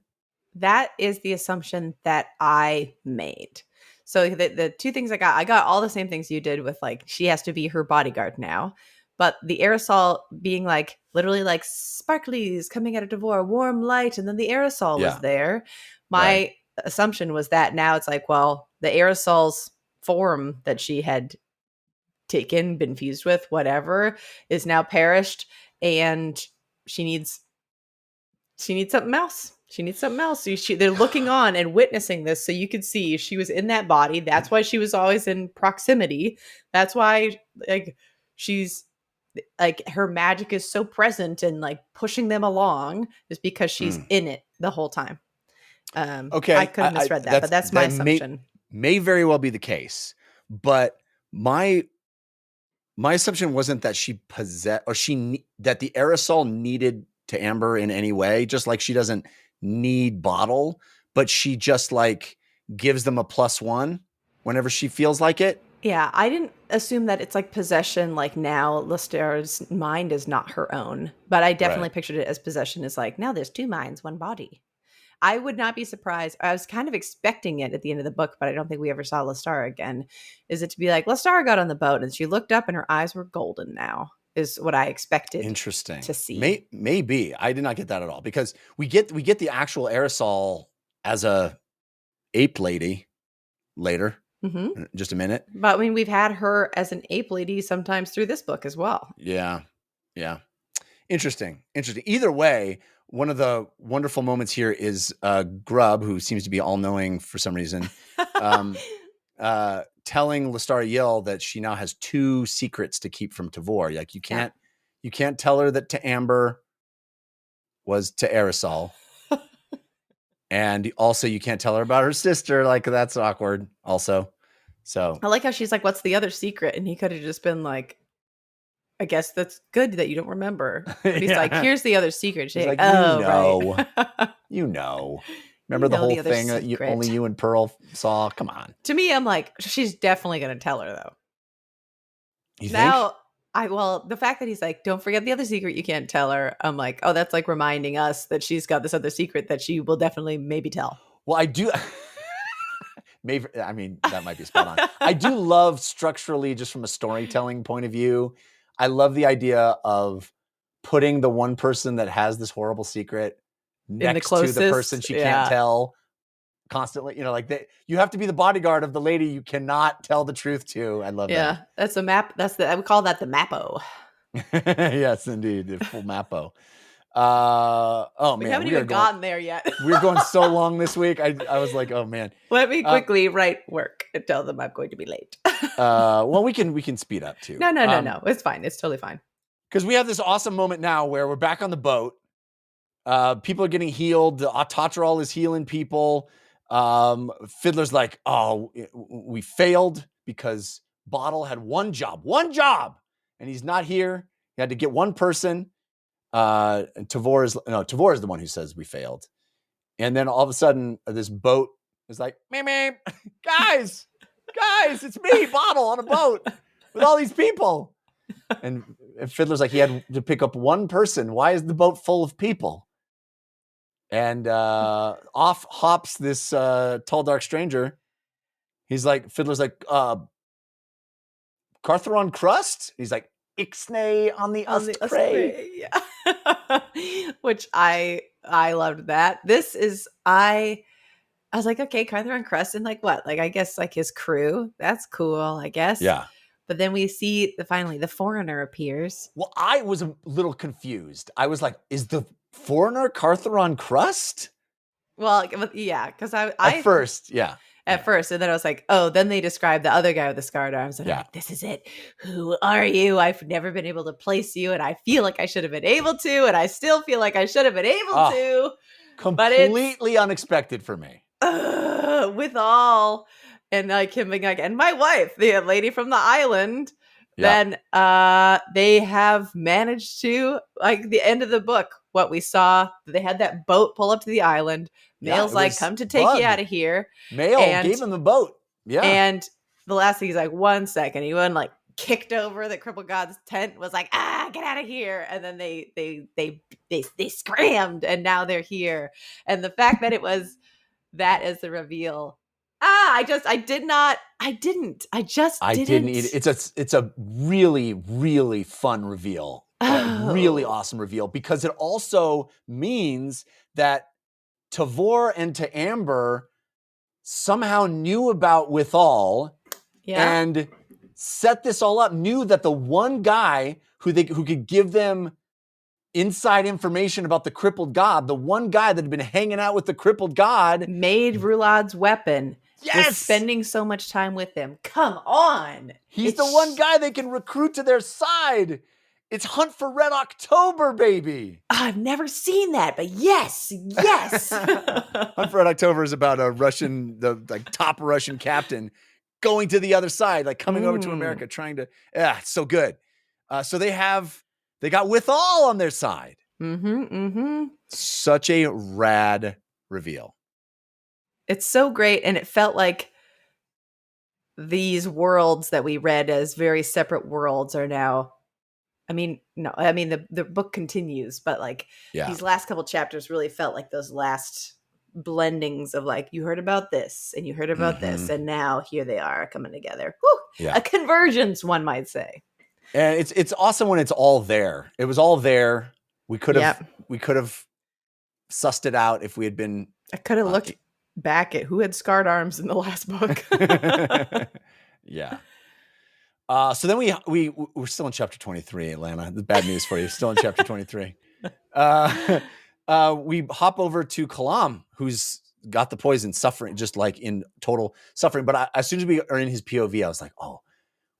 That is the assumption that I made. So the two things I got all the same things you did with like, she has to be her bodyguard now. But the aerosol being like literally like sparklies coming out of Tavor, warm light, and then the aerosol was there. My assumption was that now it's like, well, the aerosol's form that she had taken, been fused with, whatever, is now perished, and she needs something else. She needs something else. So they're looking on and witnessing this, so you could see she was in that body. That's why she was always in proximity. That's why like she's like her magic is so present and like pushing them along is because she's in it the whole time. Okay, I could have misread that, but that's my assumption. May very well be the case, but my assumption wasn't that she possessed or that the aerosol needed to Amber in any way, just like she doesn't need Bottle, but she just like gives them a +1 whenever she feels like it. Yeah, I didn't assume that it's like possession, like now Lestara's mind is not her own, but I definitely pictured it as possession is like, now there's two minds, one body. I would not be surprised. I was kind of expecting it at the end of the book, but I don't think we ever saw Lestara again. Is it to be like, Lestara got on the boat and she looked up and her eyes were golden now, is what I expected. Interesting to see. Maybe. I did not get that at all because we get the actual aerosol as a ape lady later. Mm-hmm. Just a minute. But I mean, we've had her as an ape lady sometimes through this book as well. Yeah. Interesting. Either way, one of the wonderful moments here is Grub, who seems to be all-knowing for some reason, telling Lestara Yill that she now has 2 secrets to keep from Tavor. Like you can't tell her that to Amber was to aerosol. And also you can't tell her about her sister. Like that's awkward also. So I like how she's like, what's the other secret? And he could have just been like, I guess that's good that you don't remember. But he's like, here's the other secret. She's like, right. You know. Remember the whole thing that only you and Pearl saw? Come on. To me, I'm like, she's definitely going to tell her though. You think? The fact that he's like, don't forget the other secret you can't tell her. I'm like, oh, that's like reminding us that she's got this other secret that she will definitely maybe tell. Well, I do. Maybe, I mean, that might be spot on. I do love structurally, just from a storytelling point of view, I love the idea of putting the one person that has this horrible secret next to the person she can't tell constantly. You know, like you have to be the bodyguard of the lady you cannot tell the truth to. I love that. Yeah, that's a map. I would call that the Mappo. Yes, indeed. The full Mappo. Oh We man, haven't we are even gotten there yet. we're going so long this week. I was like, oh man. Let me quickly write work and tell them I'm going to be late. Well, we can speed up too. No. It's fine. It's totally fine. Because we have this awesome moment now where we're back on the boat. People are getting healed. The Atatral is healing people. Fiddler's like, oh, we failed because Bottle had one job, and he's not here. He had to get one person. And Tavor is the one who says we failed. And then all of a sudden, this boat is like, meep, guys, it's me, Bottle, on a boat with all these people. And Fiddler's like, he had to pick up one person. Why is the boat full of people? And off hops this tall, dark stranger. He's like, Fiddler's like, Cartheron crust? He's like, Ixnay on the Usprey. Yeah. Which I loved that. This is I was like, okay, Cartheron crust and like what? Like I guess like his crew. That's cool, I guess. Yeah. But then we see finally the foreigner appears. Well, I was a little confused. I was like, is the foreigner Cartheron crust? Well, yeah, because I at first, at first, and then I was like, oh, then they described the other guy with the scarred arms, and I'm like, this is it. Who are you? I've never been able to place you, and I feel like I should have been able to, and I still feel like I should have been able to. Completely unexpected for me. With all, and like him being like, and my wife, the lady from the island. Then they have managed to, like the end of the book, what we saw, they had that boat pull up to the island. Mail's like, come to take you out of here. Mail gave him the boat. Yeah. And the last thing he's like, 1 second. He went like kicked over the crippled god's tent, was like, get out of here. And then they scrammed and now they're here. And the fact that it was that as the reveal. I didn't either. It's a really, really fun reveal. A really awesome reveal, because it also means that Tavor and to Amber somehow knew about Withal and set this all up, knew that the one guy who could give them inside information about the crippled god, the one guy that had been hanging out with the crippled god, made Rulad's weapon. Yes! Was spending so much time with him. Come on. He's the one guy they can recruit to their side. It's Hunt for Red October, baby. I've never seen that, but yes. Hunt for Red October is about the top Russian captain going to the other side, like coming over to America, trying to, it's so good. So they got Withal on their side. Such a rad reveal. It's so great, and it felt like these worlds that we read as very separate worlds are now. The book continues, but like these last couple chapters really felt like those last blendings of like, you heard about this and you heard about this, and now here they are coming together. Whew! Yeah. A convergence, one might say. And it's awesome when it's all there. It was all there. We could have sussed it out if we had been. I could have looked back at who had scarred arms in the last book. Yeah. So then we're still in chapter 23, Lana. The bad news for you, still in chapter 23. We hop over to Kalam, who's got the poison, suffering, just like in total suffering. But as soon as we are in his POV, I was like, oh,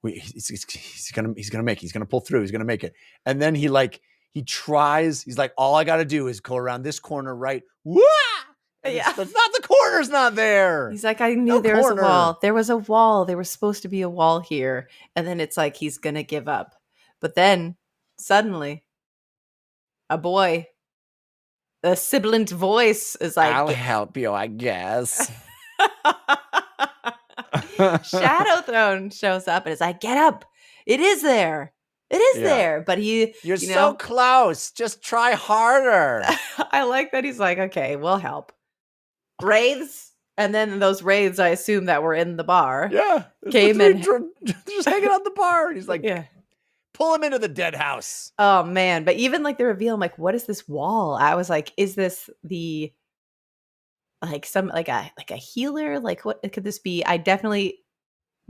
he's gonna make it. He's gonna pull through. He's gonna make it. And then he tries. He's like, all I got to do is go around this corner, right? Wah! It's not the corner's not there. He's like, I knew there was a wall. There was a wall. There was supposed to be a wall here. And then it's like he's gonna give up. But then suddenly, a sibilant voice is like, I'll help you, I guess. Shadow Throne shows up and it's like, get up. It is there. It is there. But you're so close. Just try harder. I like that he's like, okay, we'll help. Wraiths, and then those wraiths, I assume that were in the bar. Yeah, came in, just hanging out the bar. And he's like, pull him into the dead house. Oh man! But even like the reveal, I'm like, what is this wall? I was like, is this the like some like a healer? Like what could this be? I definitely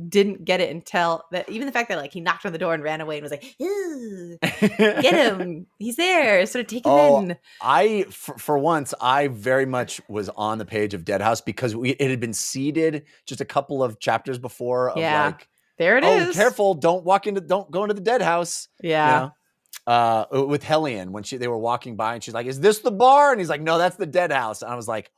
didn't get it until that. Even the fact that like he knocked on the door and ran away and was like, "Ooh, get him, he's there." Sort of take him in. For once, I very much was on the page of Dead House because it had been seeded just a couple of chapters before of like, there it is. Careful, don't go into the dead house. Yeah. With Hellion when they were walking by and she's like, "Is this the bar?" And he's like, "No, that's the dead house." And I was like,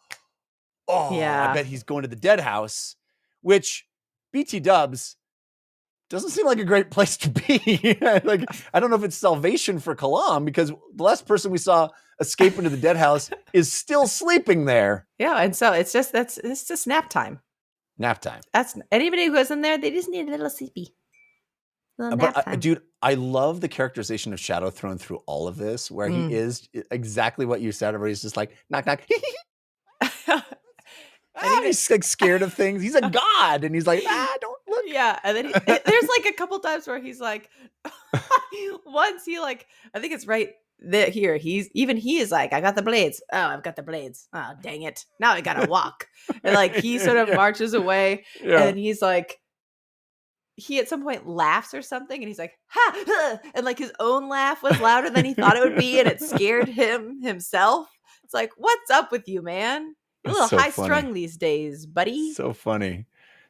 "Oh, yeah. I bet he's going to the dead house," which BT Dubs doesn't seem like a great place to be. Like, I don't know if it's salvation for Kalam because the last person we saw escape into the dead house is still sleeping there. Yeah, and so it's just nap time. Nap time. That's anybody who goes in there, they just need a little sleepy. But dude, I love the characterization of Shadow thrown through all of this, where he is exactly what you said, where he's just like, knock, knock. He's like scared of things. He's a god, and he's like, don't look. Yeah, and then there's like a couple times where he's like, once he like, I think it's right there here. He is like, I got the blades. Oh, I've got the blades. Oh, dang it! Now I gotta walk. And like he sort of marches away, and he's like, he at some point laughs or something, and he's like, ha! And like his own laugh was louder than he thought it would be, and it scared himself. It's like, what's up with you, man? You're a little high-strung these days, buddy. So funny.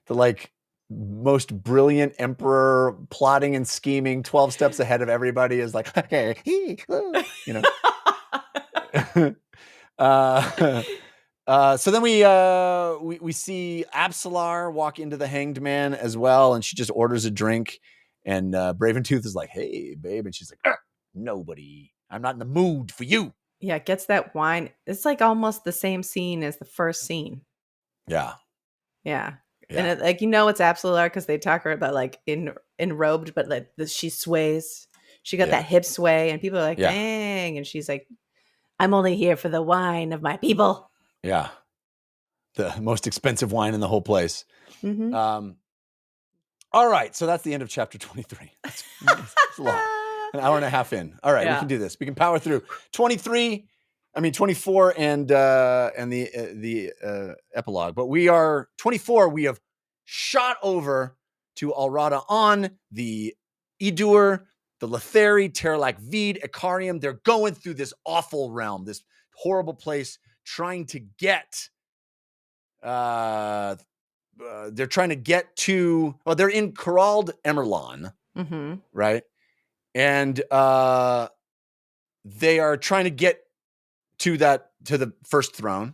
The like most brilliant emperor plotting and scheming 12 steps ahead of everybody is like, hey, you know. So then we see Absalar walk into the Hanged Man as well, and she just orders a drink, and Braventooth is like, "Hey, babe," and she's like, "Nobody. I'm not in the mood for you." Yeah, gets that wine. It's like almost the same scene as the first scene. Yeah. And it, like, you know, it's Absalar because they talk her about like enrobed, but like she sways. She got that hip sway, and people are like, "Dang!" And she's like, "I'm only here for the wine of my people." Yeah, the most expensive wine in the whole place. Mm-hmm. All right, so that's the end of chapter 23. That's a lot. An hour and a half in. All right, we can do this. We can power through 24 and the epilogue. But we are 24. We have shot over to Alrada on the Idur, the Letheri, Terralac Veed, Icarium. They're going through this awful realm, this horrible place, trying to get. They're trying to get to. Well, they're in Corald Emerlon, right? And they are trying to get to the first throne.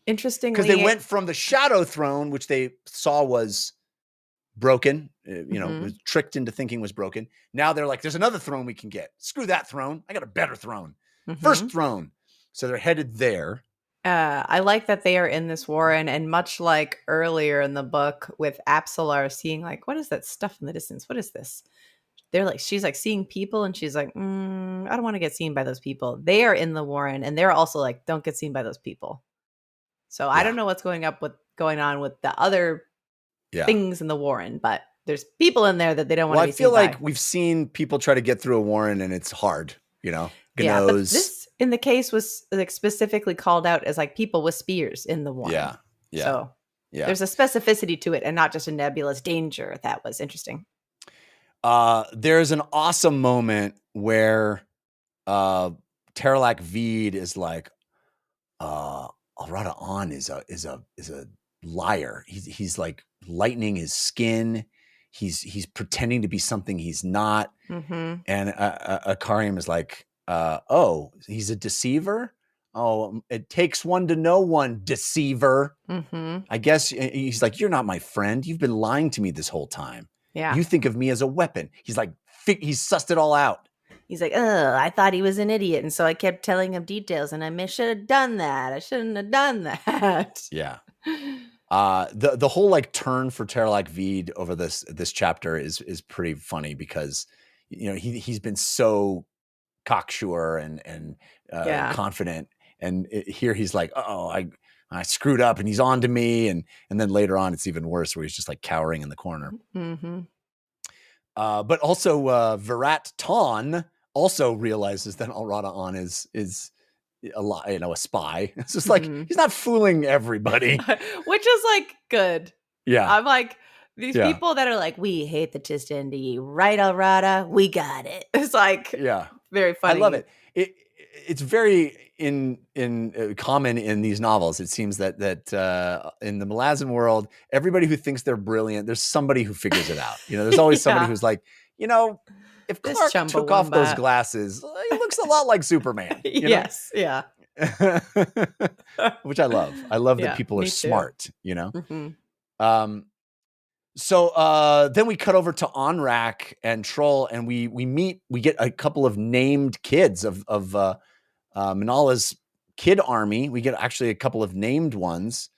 Interestingly, because they went from the Shadow Throne, which they saw was broken, was tricked into thinking was broken. Now they're like, there's another throne we can get. Screw that throne. I got a better throne. First throne. So they're headed there. I like that they are in this warren, and much like earlier in the book with Absalar seeing like, what is that stuff in the distance? What is this? They're like, she's like seeing people, and she's like, I don't want to get seen by those people. They are in the warren, and they're also like, don't get seen by those people. So I don't know what's going on with the other things in the warren, but there's people in there that they don't want to be seen by. I feel like we've seen people try to get through a warren, and it's hard, Gnos. Yeah, but this in the case was like specifically called out as like people with spears in the warren. Yeah. So there's a specificity to it, and not just a nebulous danger. That was interesting. There's an awesome moment where Terralac Veed is like, Alrada On is a liar. He's like lightening his skin. He's pretending to be something he's not. And Icarium is like, he's a deceiver. Oh, it takes one to know one, deceiver. I guess he's like, you're not my friend. You've been lying to me this whole time. Yeah. You think of me as a weapon. He's like, he's sussed it all out. He's like, I thought he was an idiot, and so I kept telling him details, and I should have done that. I shouldn't have done that. Yeah. The whole like turn for Terralac Veed over this chapter is pretty funny because he's been so cocksure and confident, and here he's like, I screwed up, and he's on to me, and then later on it's even worse where he's just like cowering in the corner. But also Virat Ton also realizes that Alrada On is a spy. It's just like he's not fooling everybody, which is like good. Yeah, I'm like, These people that are like, we hate the Tistendi, right, Alrada? We got it. It's like, very funny. I love it. It's very common in these novels. It seems that in the Malazan world, everybody who thinks they're brilliant, there's somebody who figures it out. There's always somebody who's like, if Clark took off those glasses, he looks a lot like Superman. Yes, yeah. Which I love. I love that people are smart. So then we cut over to Onrak and Troll, and we get a couple of named kids of Manala's kid army. We get actually a couple of named ones,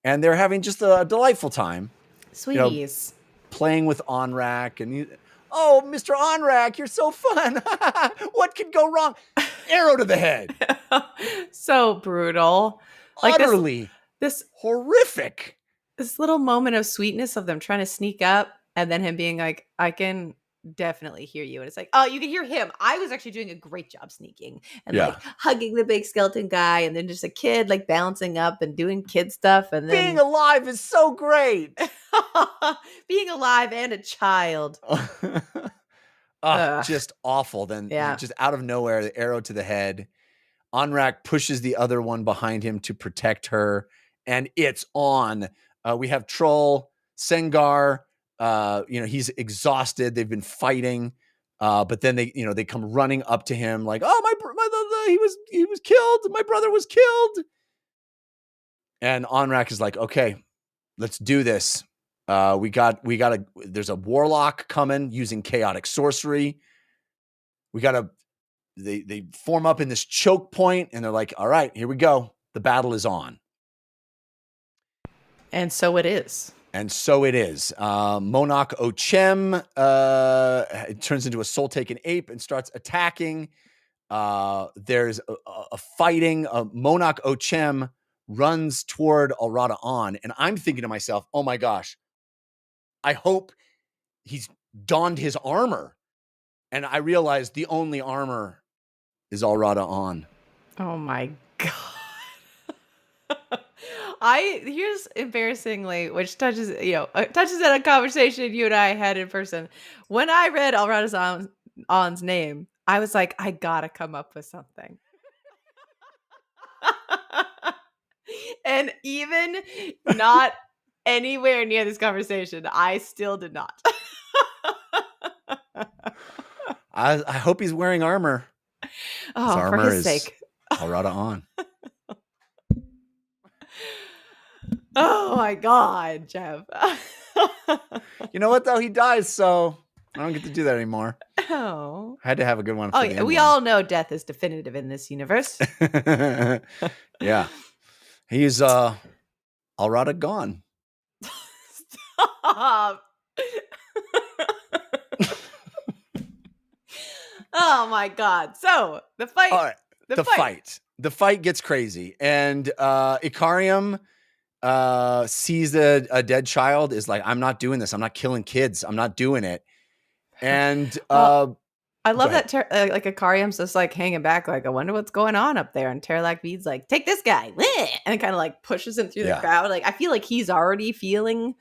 and they're having just a delightful time. Sweeties. Playing with Onrak, and oh, Mr. Onrak, you're so fun. What could go wrong? Arrow to the head. So brutal. Utterly this horrific. This little moment of sweetness of them trying to sneak up and then him being like, I can definitely hear you. And it's like, oh, you can hear him. I was actually doing a great job sneaking and like hugging the big skeleton guy. And then just a kid like bouncing up and doing kid stuff. And then being alive is so great. Being alive and a child. Just awful. Then just out of nowhere, the arrow to the head. Onrak pushes the other one behind him to protect her. And it's on. We have Troll, Sengar. He's exhausted. They've been fighting, but then they come running up to him like, "Oh, he was killed. My brother was killed." And Onrak is like, "Okay, let's do this. There's a warlock coming using chaotic sorcery. They form up in this choke point, and they're like, all right, here we go. The battle is on." And so it is. Monarch Ochem it turns into a soul-taken ape and starts attacking. There's a fighting. Monarch Ochem runs toward Alrada On, and I'm thinking to myself, oh my gosh, I hope he's donned his armor. And I realized the only armor is Alrada On. Oh my God. Here's embarrassingly, which touches on a conversation you and I had in person. When I read Alrada On's name, I was like, I gotta come up with something. And even not anywhere near this conversation, I still did not. I hope he's wearing armor. Oh, armor for his sake. Alrada On. Oh my God, Jeff. You know what though? He dies, so I don't get to do that anymore. Oh. I had to have a good one. Oh yeah, we all know death is definitive in this universe. Yeah. He's Alrada gone. Stop. Oh my God. So the fight. All right. The fight gets crazy. And Ikariam sees a dead child, is like, I'm not doing this. I'm not killing kids. I'm not doing it. And I love that like Ikariam's just like hanging back, like, I wonder what's going on up there. And Terlac Bede's like, take this guy. And it kind of like pushes him through the crowd. Like, I feel like he's already feeling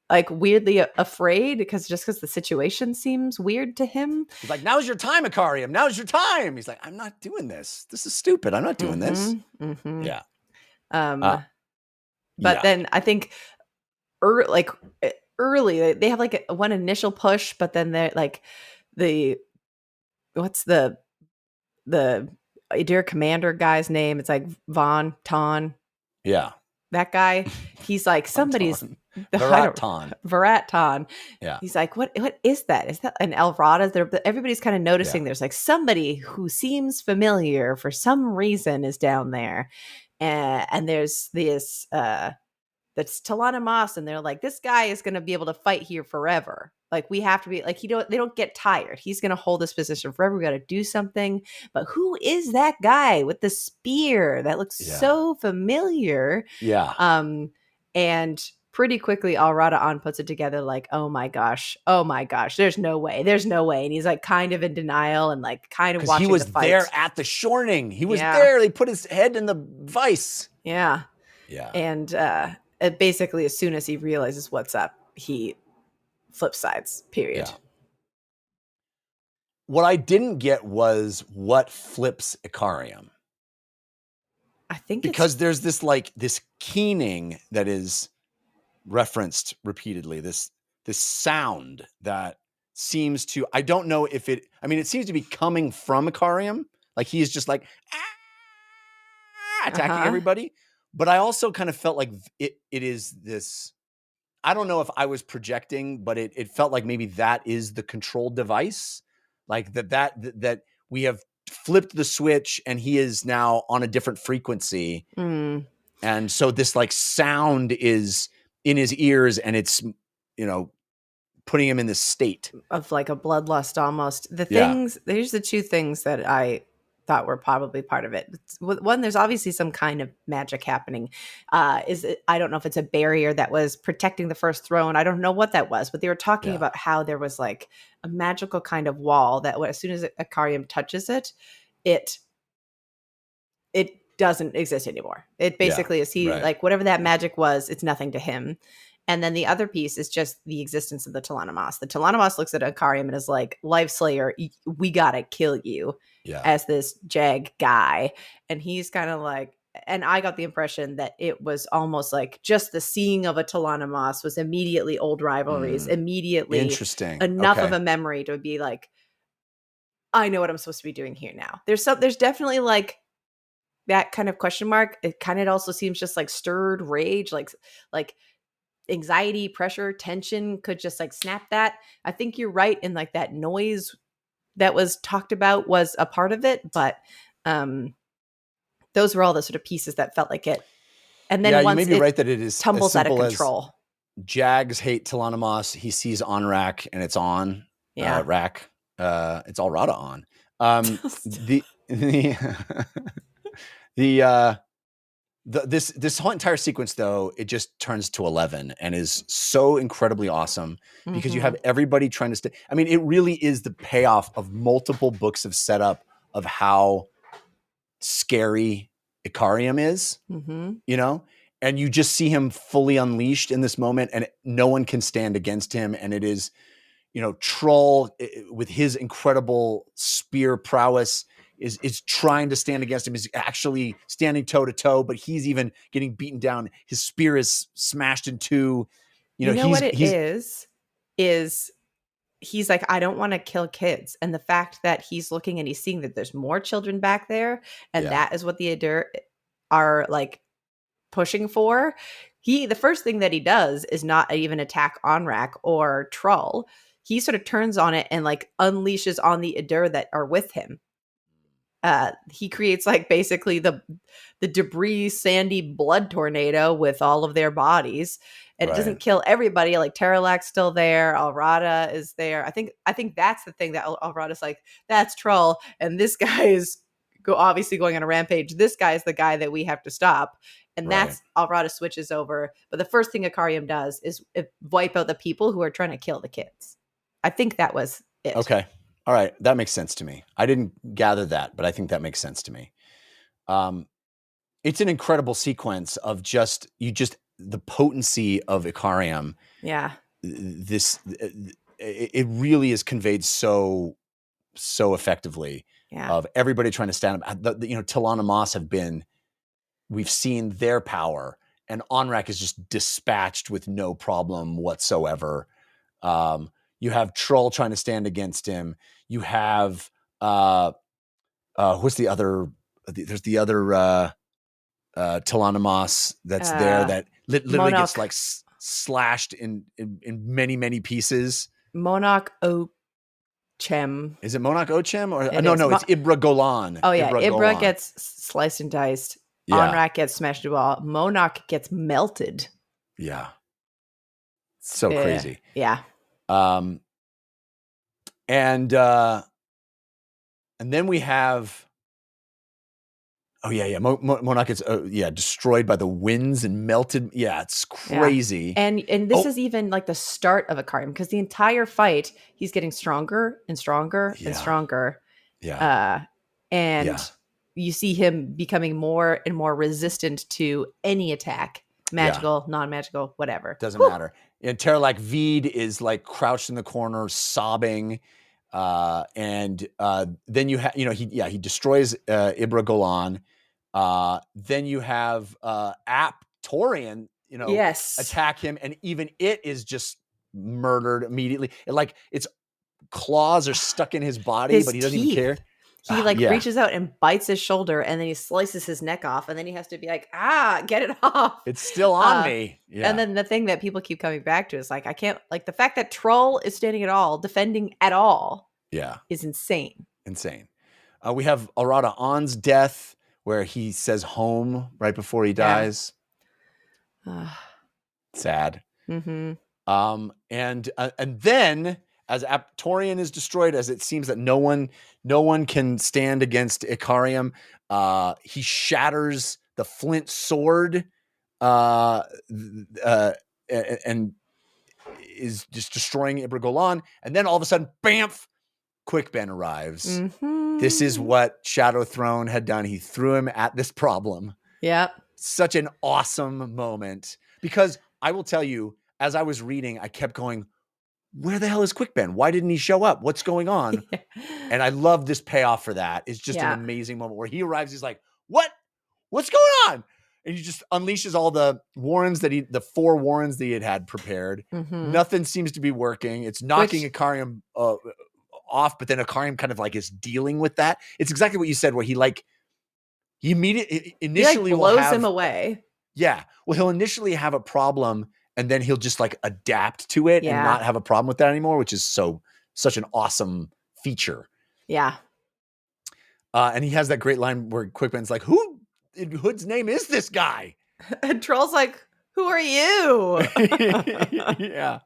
like weirdly afraid because the situation seems weird to him. He's like, now's your time, Ikariam. Now's your time. He's like, I'm not doing this. This is stupid. I'm not doing this. Mm-hmm. Yeah. But then I think early they have like one initial push, but then they're like what's the Adir commander guy's name? It's like Von Ton. Yeah. That guy, he's like, somebody's Virat Ton. Yeah. He's like, what is that? Is that an Alrada? Everybody's kind of noticing there's like somebody who seems familiar for some reason is down there. And there's this that's Talana Moss, and they're like, this guy is going to be able to fight here forever. Like, we have to be like, they don't get tired. He's going to hold this position forever. We got to do something. But who is that guy with the spear that looks so familiar? Yeah. And pretty quickly, Alrada On puts it together like, oh my gosh, there's no way. And he's like kind of in denial and like kind of watching the fight. He was there at the shorning. He was there. They put his head in the vice. Yeah. Yeah. And basically, as soon as he realizes what's up, he flips sides, period. Yeah. What I didn't get was what flips Ikariam. I think Because there's this keening that is referenced repeatedly, this sound that seems to, I don't know if it seems to be coming from Ikariam. Like he is just like attacking everybody. But I also kind of felt like it is this, I don't know if I was projecting, but it felt like maybe that is the control device. Like that we have flipped the switch and he is now on a different frequency. And so this like sound is in his ears and it's, putting him in this state of like a bloodlust almost. There's the two things that I thought were probably part of it. One, there's obviously some kind of magic happening. I don't know if it's a barrier that was protecting the first throne. I don't know what that was, but they were talking about how there was like a magical kind of wall that as soon as Ikariam touches it, it doesn't exist anymore. It basically is like whatever that magic was, it's nothing to him. And then the other piece is just the existence of the Talanomas. The Talanomas looks at Ikariam and is like, Life Slayer, we gotta kill you as this Jag guy. And he's kind of like, and I got the impression that it was almost like just the seeing of a Talanomas was immediately old rivalries, immediately interesting enough of a memory to be like, I know what I'm supposed to be doing here now. There's definitely like that kind of question mark. It kind of also seems just like stirred rage, like anxiety, pressure, tension could just like snap that. I think you're right in like that noise that was talked about was a part of it, but those were all the sort of pieces that felt like it. And then once you may be right that it is tumbles out of control. Jags hate Talanomas. He sees Onrak and it's on. Rack. It's all Rada on. This whole entire sequence, though, it just turns to 11 and is so incredibly awesome because you have everybody trying to stay. I mean, it really is the payoff of multiple books of setup of how scary Ikariam is, and you just see him fully unleashed in this moment and no one can stand against him. And it is, Troll with his incredible spear prowess is trying to stand against him, is actually standing toe to toe, but he's even getting beaten down. His spear is smashed in two. What it is he's like, I don't want to kill kids. And the fact that he's looking and he's seeing that there's more children back there. And that is what the Adur are like pushing for. The first thing that he does is not even attack Onrak or Trull. He sort of turns on it and like unleashes on the Adur that are with him. He creates like basically the debris, sandy blood tornado with all of their bodies. And it doesn't kill everybody. Like Terralak's still there. Alrada is there. I think that's the thing that Alrada's like, that's Trull. And this guy is obviously going on a rampage. This guy is the guy that we have to stop. And that's Alrada switches over. But the first thing Ikariam does is wipe out the people who are trying to kill the kids. I think that was it. Okay. All right. That makes sense to me. I didn't gather that, but I think that makes sense to me. It's an incredible sequence of just the potency of Ikariam. Yeah. It really is conveyed so effectively of everybody trying to stand up. Talanomas we've seen their power, and Onrak is just dispatched with no problem whatsoever. You have Trull trying to stand against him. You have what's the other? There's the other Talanomas that's there that literally gets like slashed in many pieces. Monarch Ochem. Is it Monarch Ochem or no? It's Ibra Golan. Oh yeah, Ibra gets sliced and diced. Yeah. Onrak gets smashed to ball. Monarch gets melted. Yeah, so crazy. Yeah. And then we have, Monarch gets destroyed by the winds and melted. Yeah, it's crazy. Yeah. And this is even like the start of Ikariam, because the entire fight he's getting stronger and stronger and stronger. Yeah. You see him becoming more and more resistant to any attack. magical, non-magical, whatever. Doesn't matter. And Terralak Veed is like crouched in the corner, sobbing. And then you have, he destroys Ibra Golan. Then you have Torian, Yes. attack him, and even it is just murdered immediately. Its claws are stuck in his body, His but he doesn't teeth. even care. He reaches out and bites his shoulder, and then he slices his neck off, and then he has to be like, get it off. It's still on me. Yeah. And then the thing that people keep coming back to is like, I can't, like, the fact that Troll is standing at all, defending at all, is insane. Insane. We have Arata On's death, where he says home right before he dies. Sad. Mm-hmm. And then as Torian is destroyed, as it seems that no one can stand against Icarium, he shatters the flint sword, and is just destroying Ibra Golan. And then all of a sudden, bamf, Quick Ben arrives. Mm-hmm. This is what Shadow Throne had done. He threw him at this problem. Yep. Such an awesome moment, because I will tell you, as I was reading, I kept going, where the hell is Quick Ben? Why didn't he show up? What's going on? And I love this payoff for that. It's just an amazing moment where he arrives. He's like, what's going on? And he just unleashes all the warrens the 4 warrens that he had prepared. Mm-hmm. Nothing seems to be working. It's knocking Icarium off, but then Icarium kind of is dealing with that. It's exactly what you said, where he initially blows him away. Yeah. Well, he'll initially have a problem, and then he'll just adapt to it and not have a problem with that anymore, which is such an awesome feature. Yeah. And he has that great line where Quick Ben's like, who in Hood's name is this guy? And Troll's like, who are you? Yeah.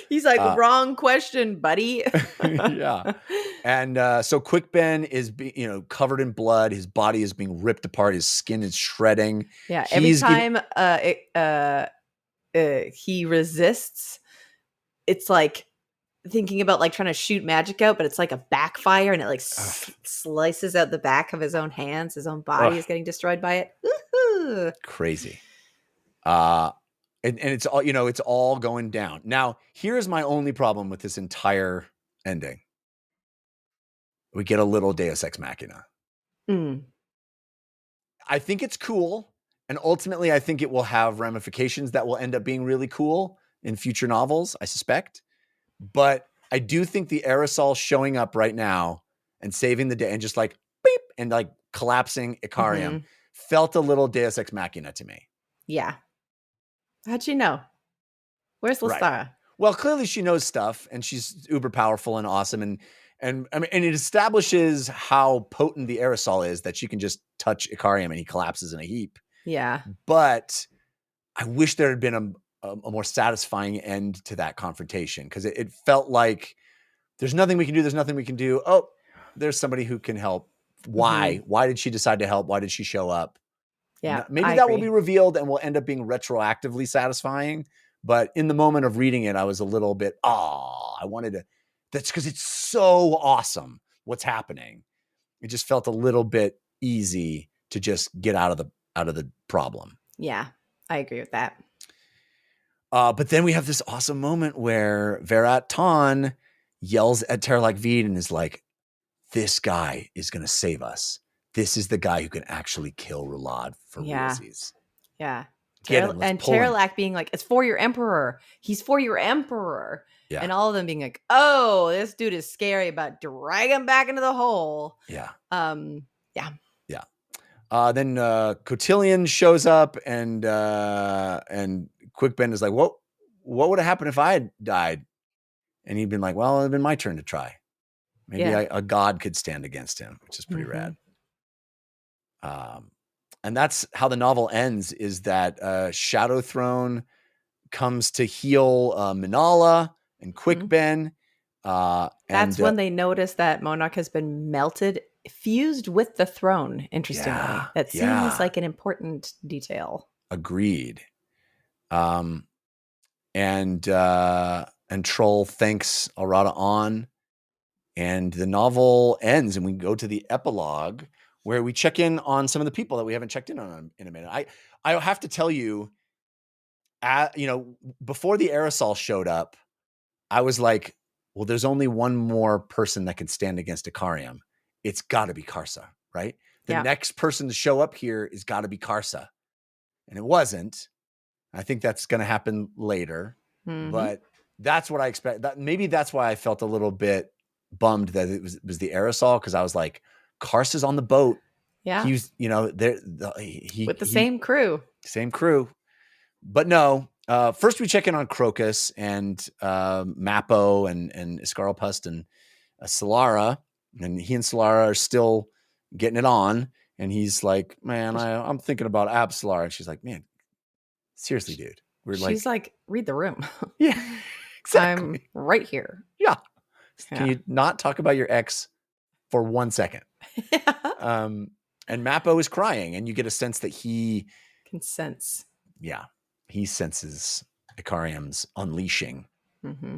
He's like, wrong question, buddy. Yeah. And so Quick Ben is covered in blood. His body is being ripped apart. His skin is shredding. Yeah. Every time he resists, it's like thinking about trying to shoot magic out, but it's like a backfire, and it slices out the back of his own hands. His own body is getting destroyed by it. Woo-hoo. Crazy. And it's all, it's all going down. Now, here's my only problem with this entire ending. We get a little Deus Ex Machina. Mm. I think it's cool. And ultimately, I think it will have ramifications that will end up being really cool in future novels, I suspect. But I do think the aerosol showing up right now and saving the day and just beep and collapsing Icarium felt a little Deus Ex Machina to me. Yeah. How'd you know? Where's Lestara? Right. Well, clearly she knows stuff, and she's uber powerful and awesome. And I mean, and it establishes how potent the aerosol is, that she can just touch Icarium and he collapses in a heap. Yeah. But I wish there had been a more satisfying end to that confrontation, because it felt like there's nothing we can do. There's nothing we can do. Oh, there's somebody who can help. Why? Mm-hmm. Why did she decide to help? Why did she show up? Yeah. Maybe that will be revealed and will end up being retroactively satisfying. But in the moment of reading it, I was a little bit, I wanted to. That's because it's so awesome what's happening. It just felt a little bit easy to just get out of the problem. Yeah, I agree with that. But then we have this awesome moment where Verat Ton yells at Terralak Veed and is like, this guy is going to save us. This is the guy who can actually kill Rulad for realsies. Yeah. Terralak being like, it's for your emperor. He's for your emperor. Yeah. And all of them being like, oh, this dude is scary, but drag him back into the hole. Yeah. Yeah. Then Cotillion shows up and Quick Ben is like, what would have happened if I had died? And he'd been like, well, it'd been my turn to try. Maybe a god could stand against him, which is pretty rad. And that's how the novel ends, is that Shadow Throne comes to heal Minala and Quick Ben. That's when they notice that Monarch has been melted, fused with the throne, interestingly. That seems like an important detail. Agreed. And Troll thanks Arata On. And the novel ends, and we go to the epilogue, where we check in on some of the people that we haven't checked in on in a minute. I have to tell you, before the aerosol showed up, I was like, well, there's only one more person that can stand against Ikariam. It's got to be Karsa, right? The next person to show up here is got to be Karsa. And it wasn't. I think that's going to happen later. But that's what I expect. Maybe that's why I felt a little bit bummed that it was the aerosol, because I was like, Karsa's on the boat. Yeah. He was, with the same crew. Same crew. But no, first we check in on Crocus and Mappo and Iscarlpust and Solara. And he and Solara are still getting it on. And he's like, man, I'm thinking about Solara. And she's like, man, seriously, dude. She's like, read the room. Yeah, exactly. I'm right here. Yeah. Can you not talk about your ex for 1 second? Yeah. And Mappo is crying, and you get a sense that he can sense. Yeah. He senses Ikariam's unleashing. Mm-hmm.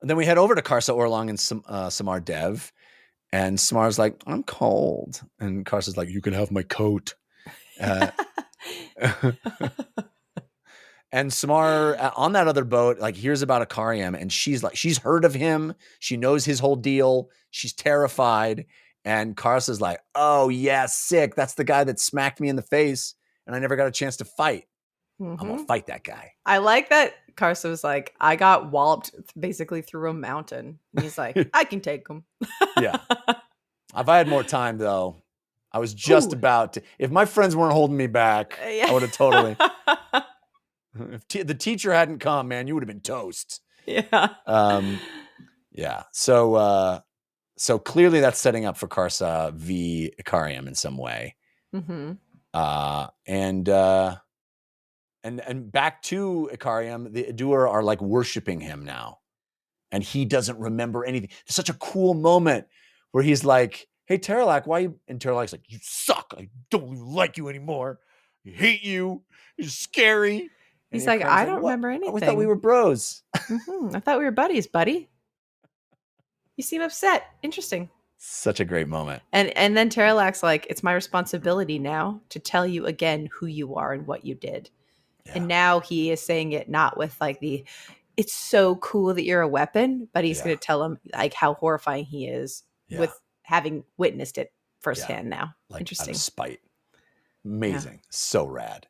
And then we head over to Karsa Orlong and Samar Dev. And Samar's like, I'm cold. And Karsa's like, you can have my coat. And Samar on that other boat, like, hears about Ikariam, and she's heard of him. She knows his whole deal. She's terrified. And Karsa's like, oh yeah, sick. That's the guy that smacked me in the face, and I never got a chance to fight. I'm gonna fight that guy. I like that Karsa was like, I got walloped basically through a mountain. And he's like, I can take him. Yeah. If I had more time, though, I was just about to. If my friends weren't holding me back, I would have totally. If the teacher hadn't come, man, you would have been toast. Yeah. Yeah. So clearly that's setting up for Karsa v. Ikariam in some way. Mm-hmm. And back to Ikariam, the Adur are like worshiping him now, and he doesn't remember anything. It's such a cool moment where he's like, "Hey, Terralac, why you?" And Terralac's like, "You suck. I don't even like you anymore. I hate you. You're scary." He's like, I don't remember anything. I thought we were bros. I thought we were buddies, buddy. You seem upset. Interesting. Such a great moment. And then Terralac's like, it's my responsibility now to tell you again who you are and what you did. Yeah. And now he is saying it not with like it's so cool that you're a weapon, but he's going to tell him like how horrifying he is with having witnessed it firsthand now. Like, interesting. Out of spite. Amazing. Yeah. So rad.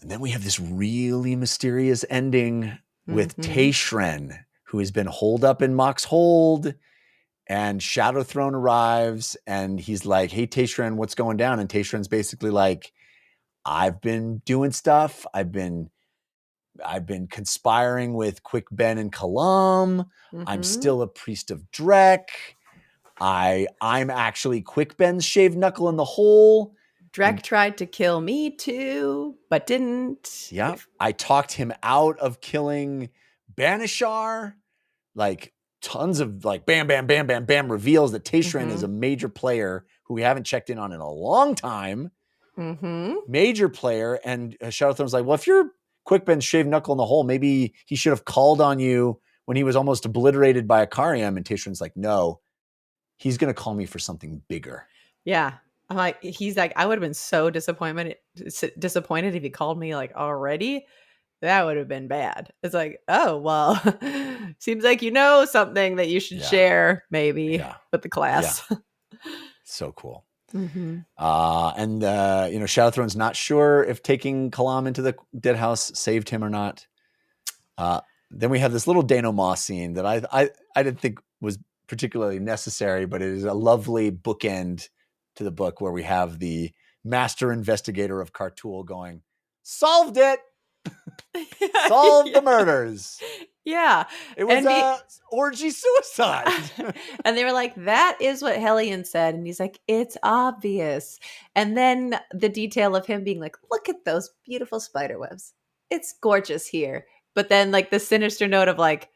And then we have this really mysterious ending with Taishren, who has been holed up in Mock's hold, and Shadow Throne arrives, and he's like, hey, Taishren, what's going down? And Taishren's basically like, I've been doing stuff. I've been conspiring with Quick Ben and Kalam. I'm still a priest of Drek. I'm actually Quick Ben's shaved knuckle in the hole. Drek tried to kill me too, but didn't. Yeah. I talked him out of killing Banishar. Like, tons of like bam, bam, bam, bam, bam reveals that Taishren is a major player who we haven't checked in on in a long time. Major player. And Shadowthorn's like, well, if you're Quick Ben's shaved knuckle in the hole, maybe he should have called on you when he was almost obliterated by Ikariam. And Taishren's like, no, he's going to call me for something bigger. Yeah. I'm like, he's like, I would have been so disappointed if he called me like already. That would have been bad. It's like, oh, well, seems like you know something that you should share maybe with the class. Yeah. So cool. And Shadowthrone's not sure if taking Kalam into the dead house saved him or not. Then we have this little denouement scene that I didn't think was particularly necessary, but it is a lovely bookend to the book where we have the master investigator of Kartul going, solved it. Solved the murders. Yeah. It was orgy suicide. And they were like, that is what Hellion said. And he's like, it's obvious. And then the detail of him being like, look at those beautiful spider webs. It's gorgeous here. But then like the sinister note of like,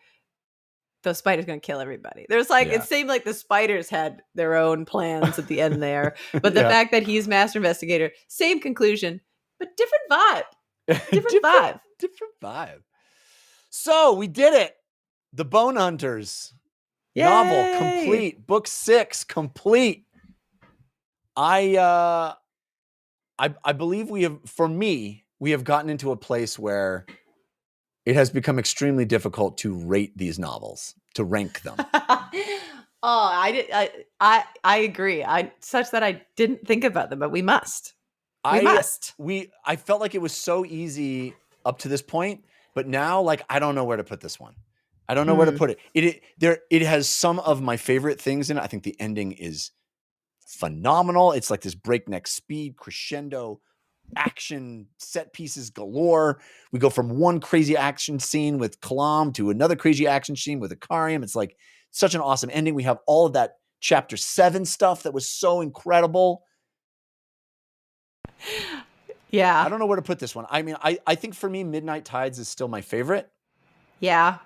those spiders going to kill everybody. There's like, it seemed like the spiders had their own plans at the end there. But the fact that he's master investigator, same conclusion, but different vibe. Different vibe. So we did it. The Bonehunters novel complete. Book 6 complete. I believe we have, for me, we have gotten into a place where it has become extremely difficult to rate these novels, to rank them. I agree. Such that I didn't think about them, but we must. I felt like it was so easy up to this point, but now like I don't know where to put this one. I don't know where to put it. It has some of my favorite things in it. I think the ending is phenomenal. It's like this breakneck speed, crescendo, action, set pieces galore. We go from one crazy action scene with Kalam to another crazy action scene with Ikariam. It's like such an awesome ending. We have all of that chapter 7 stuff that was so incredible. Yeah. I don't know where to put this one. I mean, I think for me, Midnight Tides is still my favorite. Yeah.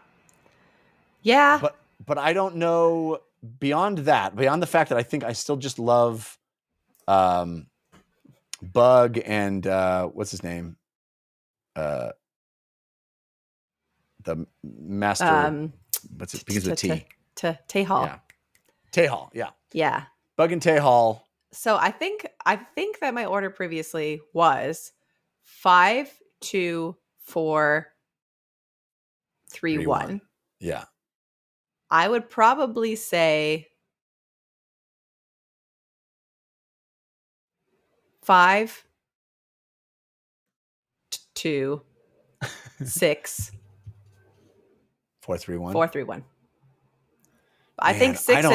Yeah. But I don't know beyond that, beyond the fact that I think I still just love Bug and what's his name? The master. What's it? Begins with T. Tehal. Yeah. Tehal. Yeah. Yeah. Bug and Tehal. So I think that my order previously was 5, 2, 4, 3, 1. Yeah. I would probably say 5, 2, 6, 4, 3, 1. 4, 3, 1. I think 6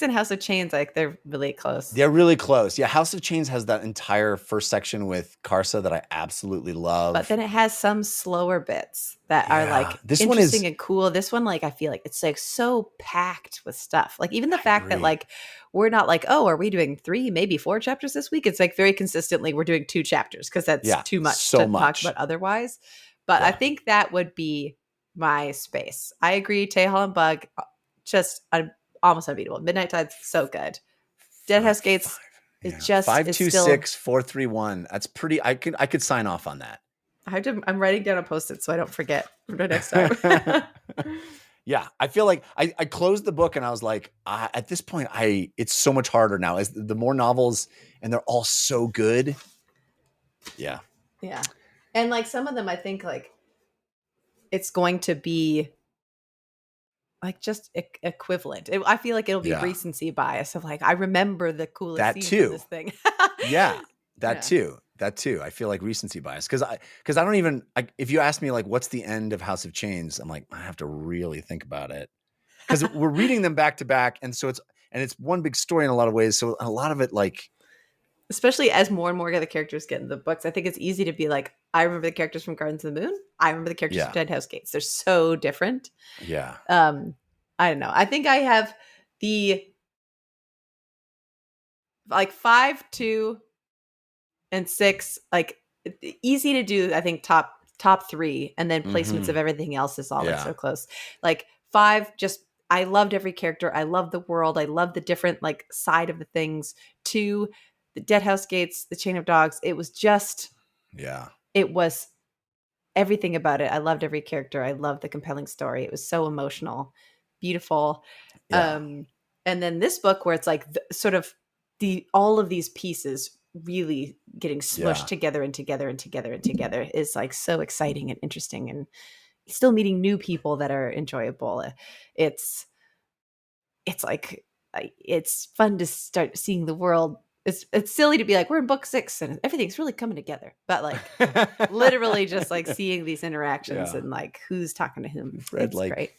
and House of Chains, like they're really close. They're really close. Yeah, House of Chains has that entire first section with Karsa that I absolutely love. But then it has some slower bits that are like interesting and cool. This one, like I feel like it's like so packed with stuff. Like even the fact that like we're not like, oh, are we doing 3, maybe 4 chapters this week? It's like very consistently we're doing 2 chapters because that's too much to talk about otherwise. But I think that would be my space. I agree. Tehal and Bug. Just almost unbeatable. Midnight Tide's so good. Deadhouse Gates is just 5, 2, 6, 4, 3, 1. That's pretty. I could sign off on that. I'm writing down a post-it so I don't forget for the next time. Yeah, I feel like I closed the book and I was like, at this point, it's so much harder now as the more novels and they're all so good. Yeah, yeah, and like some of them, I think like it's going to be like just equivalent. I feel like it'll be recency bias of like I remember the coolest scene of this thing. Yeah, that too. I feel like recency bias because I don't even if you ask me like what's the end of House of Chains, I'm like I have to really think about it because we're reading them back to back, and so it's one big story in a lot of ways. So a lot of it like. Especially as more and more of the characters get in the books, I think it's easy to be like, I remember the characters from Gardens of the Moon. I remember the characters from Deadhouse Gates. They're so different. Yeah. I don't know. I think I have the like 5, 2, and 6. Like easy to do. I think top 3, and then placements of everything else is all like so close. Like 5, just I loved every character. I love the world. I love the different like side of the things. 2. The Deadhouse Gates, the Chain of Dogs. It was just, it was everything about it. I loved every character. I loved the compelling story. It was so emotional, beautiful. Yeah. And then this book where it's like sort of all of these pieces really getting smushed together and together and together and together is like so exciting and interesting and still meeting new people that are enjoyable. It's like, it's fun to start seeing the world. It's silly to be like, we're in book 6 and everything's really coming together. But like literally just like seeing these interactions and like who's talking to whom. We've read like, great.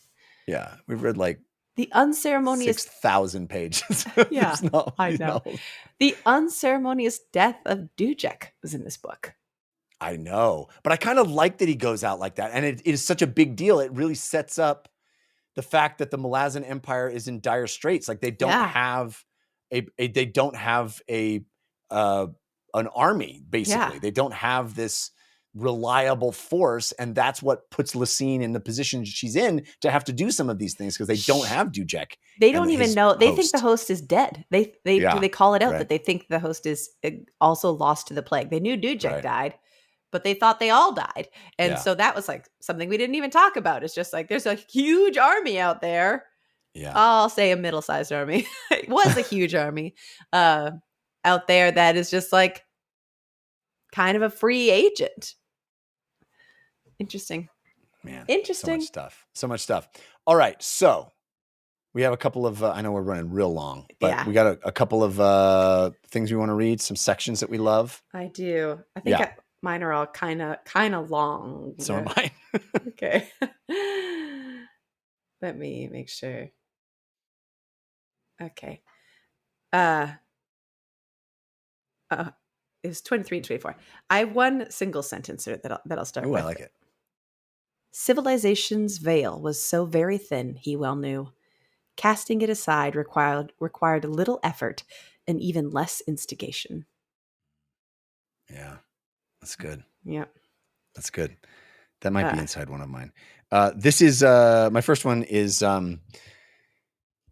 Yeah. We've read like the unceremonious 6,000 pages. Yeah. I know. The unceremonious death of Dujek was in this book. I know. But I kind of like that he goes out like that. And it is such a big deal. It really sets up the fact that the Malazan Empire is in dire straits. Like they don't have they don't have an army, basically. They don't have this reliable force, and that's what puts Lysine in the position she's in to have to do some of these things because they don't have Dujek. They don't even know. They think the host is dead. They call it out that they think the host is also lost to the plague. They knew Dujek died, but they thought they all died. And so that was like something we didn't even talk about. It's just like there's a huge army out there. Yeah. I'll say a middle-sized army. It was a huge army out there that is just like kind of a free agent. Interesting. Man, Interesting. So much stuff. All right, so we have a couple of. I know we're running real long, but we got a couple of things we want to read. Some sections that we love. I do. I think mine are all kind of long. So am I. Okay. Let me make sure. Okay. It's 23 and 24. I have one single sentence that I'll start with. I like it. Civilization's veil was so very thin, he well knew. Casting it aside required little effort and even less instigation. Yeah, that's good. Yeah. That's good. That might be inside one of mine. This is my first one is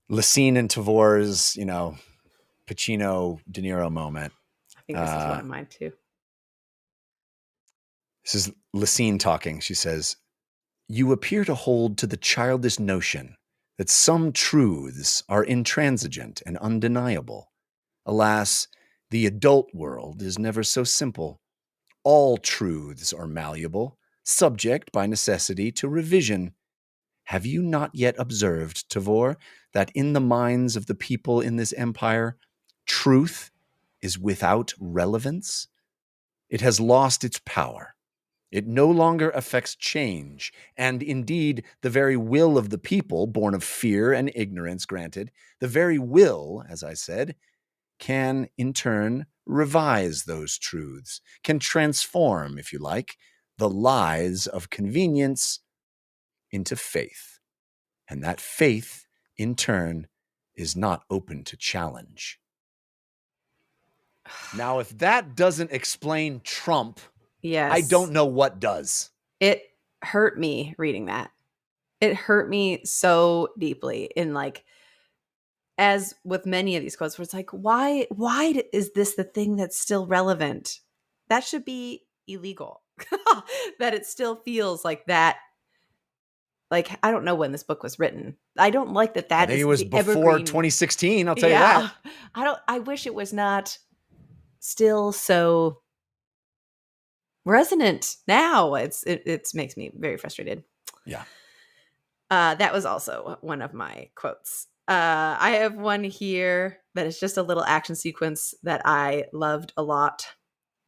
Lacine and Tavor's, Pacino De Niro moment. I think this is one of mine too. This is Lacine talking. She says, "You appear to hold to the childish notion that some truths are intransigent and undeniable. Alas, the adult world is never so simple. All truths are malleable, subject by necessity to revision. Have you not yet observed, Tavor, that in the minds of the people in this empire, truth is without relevance? It has lost its power. It no longer affects change, and indeed the very will of the people, born of fear and ignorance, granted, the very will, as I said, can in turn revise those truths, can transform, if you like, the lies of convenience into faith. And that faith, in turn, is not open to challenge." Now, if that doesn't explain Trump, yes, I don't know what does. It hurt me reading that. It hurt me so deeply in as with many of these quotes where it's like, why is this the thing that's still relevant? That should be illegal. That it still feels like that. Like, I don't know when this book was written. I don't like that. I think it was before evergreen. 2016. I'll tell you that. I wish it was not still so resonant now. It makes me very frustrated. Yeah. That was also one of my quotes. I have one here that is just a little action sequence that I loved a lot.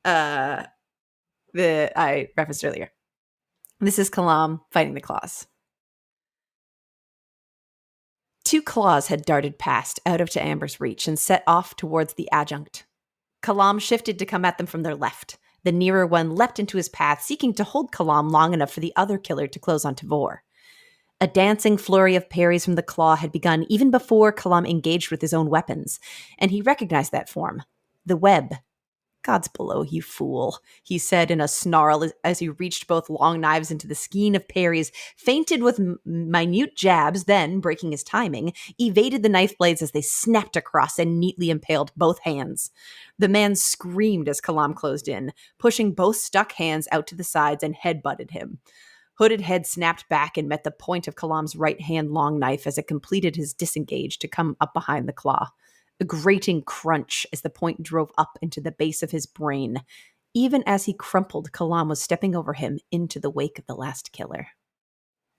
That I referenced earlier. This is Kalam fighting the claws. 2 claws had darted past, out of Amber's reach, and set off towards the adjunct. Kalam shifted to come at them from their left. The nearer one leapt into his path, seeking to hold Kalam long enough for the other killer to close on Tavor. A dancing flurry of parries from the claw had begun even before Kalam engaged with his own weapons, and he recognized that form. The web. "God's below, you fool," he said in a snarl as he reached both long knives into the skein of parries, feinted with minute jabs, then, breaking his timing, evaded the knife blades as they snapped across and neatly impaled both hands. The man screamed as Kalam closed in, pushing both stuck hands out to the sides and headbutted him. Hooded head snapped back and met the point of Kalam's right hand long knife as it completed his disengage to come up behind the claw. A grating crunch as the point drove up into the base of his brain. Even as he crumpled, Kalam was stepping over him into the wake of the last killer.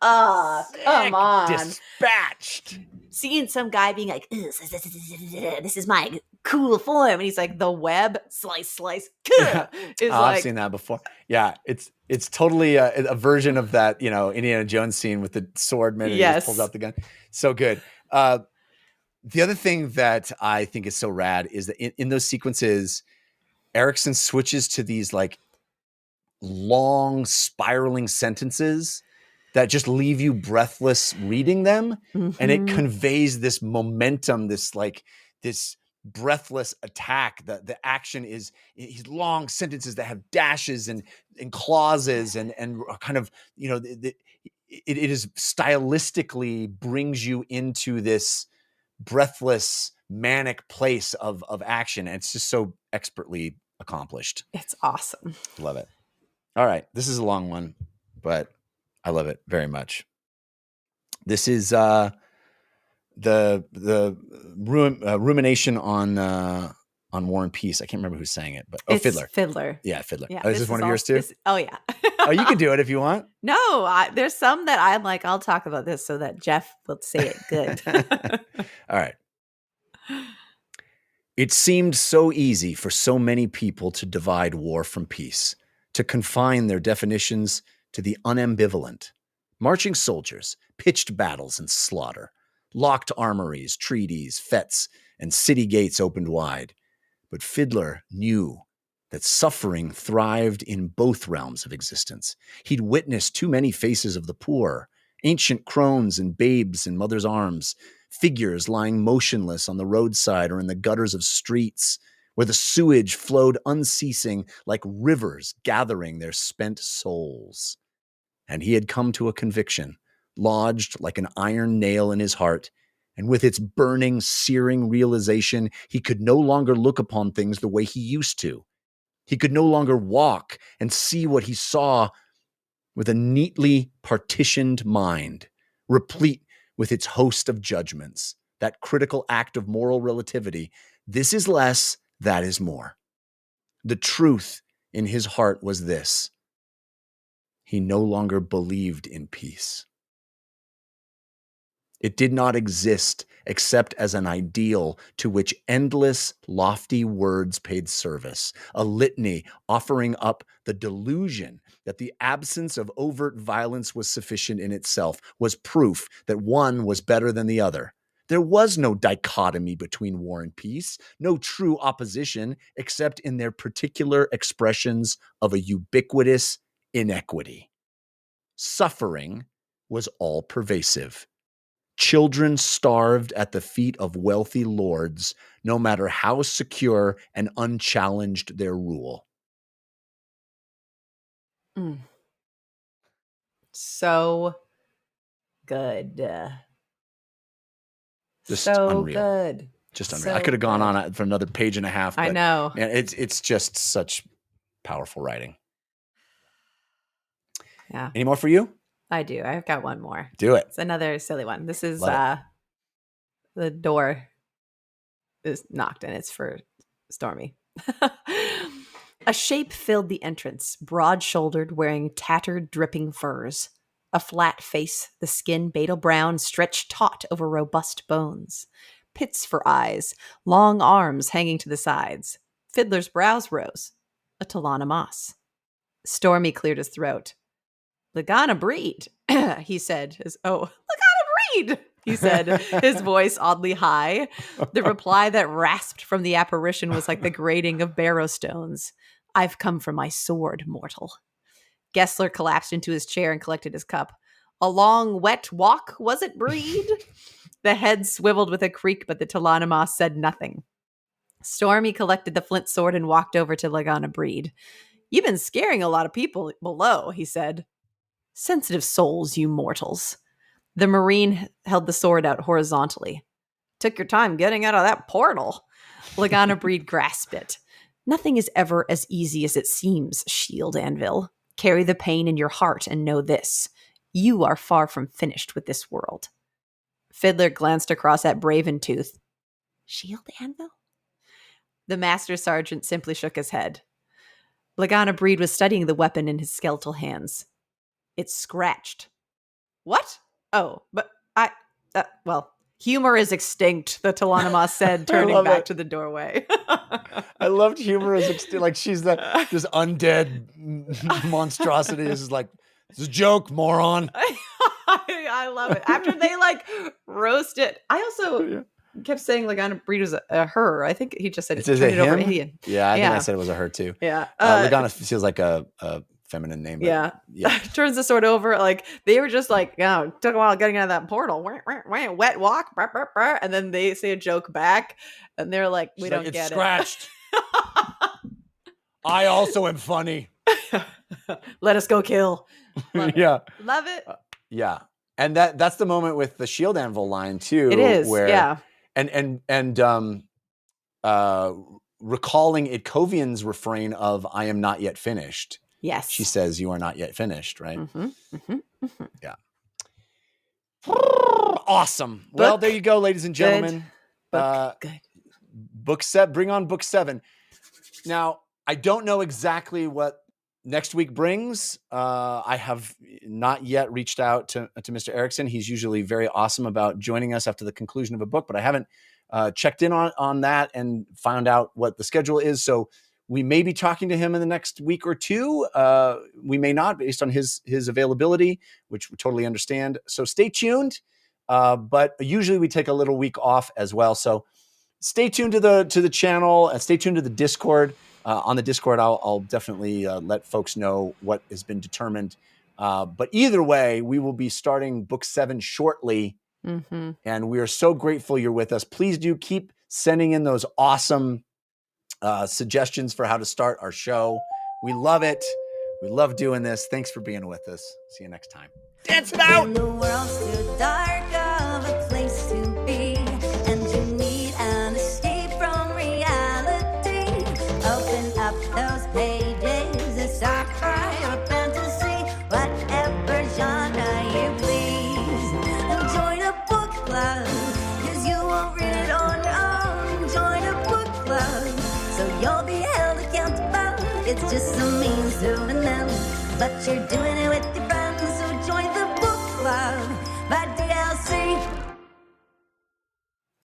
Come on. Dispatched. Seeing some guy being like, "This is my cool form," and he's like, "The web, slice. I've seen that before. Yeah, it's totally a version of that, Indiana Jones scene with the sword man and he just pulls out the gun. So good. The other thing that I think is so rad is that in those sequences, Erikson switches to these like long spiraling sentences that just leave you breathless reading them. Mm-hmm. And it conveys this momentum, this breathless attack. The action is these long sentences that have dashes and clauses and kind of, it is stylistically brings you into this breathless, manic place of action. And it's just so expertly accomplished. It's awesome. Love it. All right. This is a long one, but I love it very much. This is the rumination on on War and Peace. I can't remember who sang it, but It's Fiddler. Fiddler. Yeah, Fiddler. Yeah, Oh, is this one of yours too? Oh yeah. Oh, you can do it if you want. No, there's some that I'm like, I'll talk about this so that Jeff will say it good. All right. It seemed so easy for so many people to divide war from peace, to confine their definitions to the unambivalent. Marching soldiers, pitched battles and slaughter, locked armories, treaties, fetes, and city gates opened wide. But Fiddler knew that suffering thrived in both realms of existence. He'd witnessed too many faces of the poor, ancient crones and babes in mothers' arms, figures lying motionless on the roadside or in the gutters of streets, where the sewage flowed unceasing like rivers gathering their spent souls. And he had come to a conviction, lodged like an iron nail in his heart, and with its burning, searing realization, he could no longer look upon things the way he used to. He could no longer walk and see what he saw with a neatly partitioned mind, replete with its host of judgments, that critical act of moral relativity. This is less, that is more. The truth in his heart was this: he no longer believed in peace. It did not exist except as an ideal to which endless, lofty words paid service, a litany offering up the delusion that the absence of overt violence was sufficient in itself, was proof that one was better than the other. There was no dichotomy between war and peace, no true opposition except in their particular expressions of a ubiquitous inequity. Suffering was all pervasive. Children starved at the feet of wealthy lords, no matter how secure and unchallenged their rule. So good. Just so unreal. good. Just unreal. So I could have gone good. on for another page and a half. I But know. man, it's just such powerful writing. Yeah, Any more for you? I do. I've got one more. Do it. It's another silly one. This is Love the door is knocked and it's for Stormy. A shape filled the entrance, broad-shouldered, wearing tattered, dripping furs. A flat face, the skin beetle brown, stretched taut over robust bones. Pits for eyes, long arms hanging to the sides. Fiddler's brows rose. A Talana moss. Stormy cleared his throat. Lagana breed, he said. Lagana breed, he said, his voice oddly high. The reply that rasped from the apparition was like the grating of barrow stones. I've come for my sword, mortal. Gessler collapsed into his chair and collected his cup. A long, wet walk, was it, breed? The head swiveled with a creak, but the Talana said nothing. Stormy collected the flint sword and walked over to Lagana breed. You've been scaring a lot of people below, he said. Sensitive souls, you mortals. The Marine held the sword out horizontally. Took your time getting out of that portal. Lagana breed grasped it. Nothing is ever as easy as it seems, Shield Anvil. Carry the pain in your heart and know this. You are far from finished with this world. Fiddler glanced across at Braventooth. Shield Anvil? The Master Sergeant simply shook his head. Lagana breed was studying the weapon in his skeletal hands. It's scratched. What? Oh, but humor is extinct, the Talana said, turning back to the doorway. I loved humor as extinct. Like she's this undead monstrosity. This is like, it's a joke, moron. I love it. After they roast it. I also kept saying Lagana breed was a her. I think he just said it over Indian. Yeah, I think I said it was a her too. Yeah. Lagana feels like a feminine name. Yeah. Turns the sword over. They were just took a while getting out of that portal. Wet walk. And then they say a joke back. And they're like, we don't get it. It's scratched. I also am funny. Let us go kill. Yeah. Love it. Yeah. And that's the moment with the Shield Anvil line too. It is. Where, yeah. And recalling Itkovian's refrain of "I am not yet finished." Yes. She says, "You are not yet finished," right? Mm-hmm, mm-hmm, mm-hmm. Yeah. Awesome. Well, there you go, ladies and gentlemen. Good. Bring on book 7. Now, I don't know exactly what next week brings. I have not yet reached out to Mr. Erikson. He's usually very awesome about joining us after the conclusion of a book, but I haven't checked in on that and found out what the schedule is. So we may be talking to him in the next week or two. We may not, based on his availability, which we totally understand. So stay tuned. But usually we take a little week off as well. So stay tuned to the channel and stay tuned to the Discord. On the Discord, I'll definitely let folks know what has been determined. But either way, we will be starting book 7 shortly. Mm-hmm. And we are so grateful you're with us. Please do keep sending in those awesome suggestions for how to start our show. We love it. We love doing this. Thanks for being with us. See you next time. Dance it out! When the world's too dark of a place to be, and you need an escape from reality, open up those pages, it's sci-fi or fantasy, whatever genre you please. And join a book club, 'cause you won't read it on your own. Join a book club, so you'll be held accountable. It's just a means to an end, but you're doing it with your friends. So join the book club by DLC.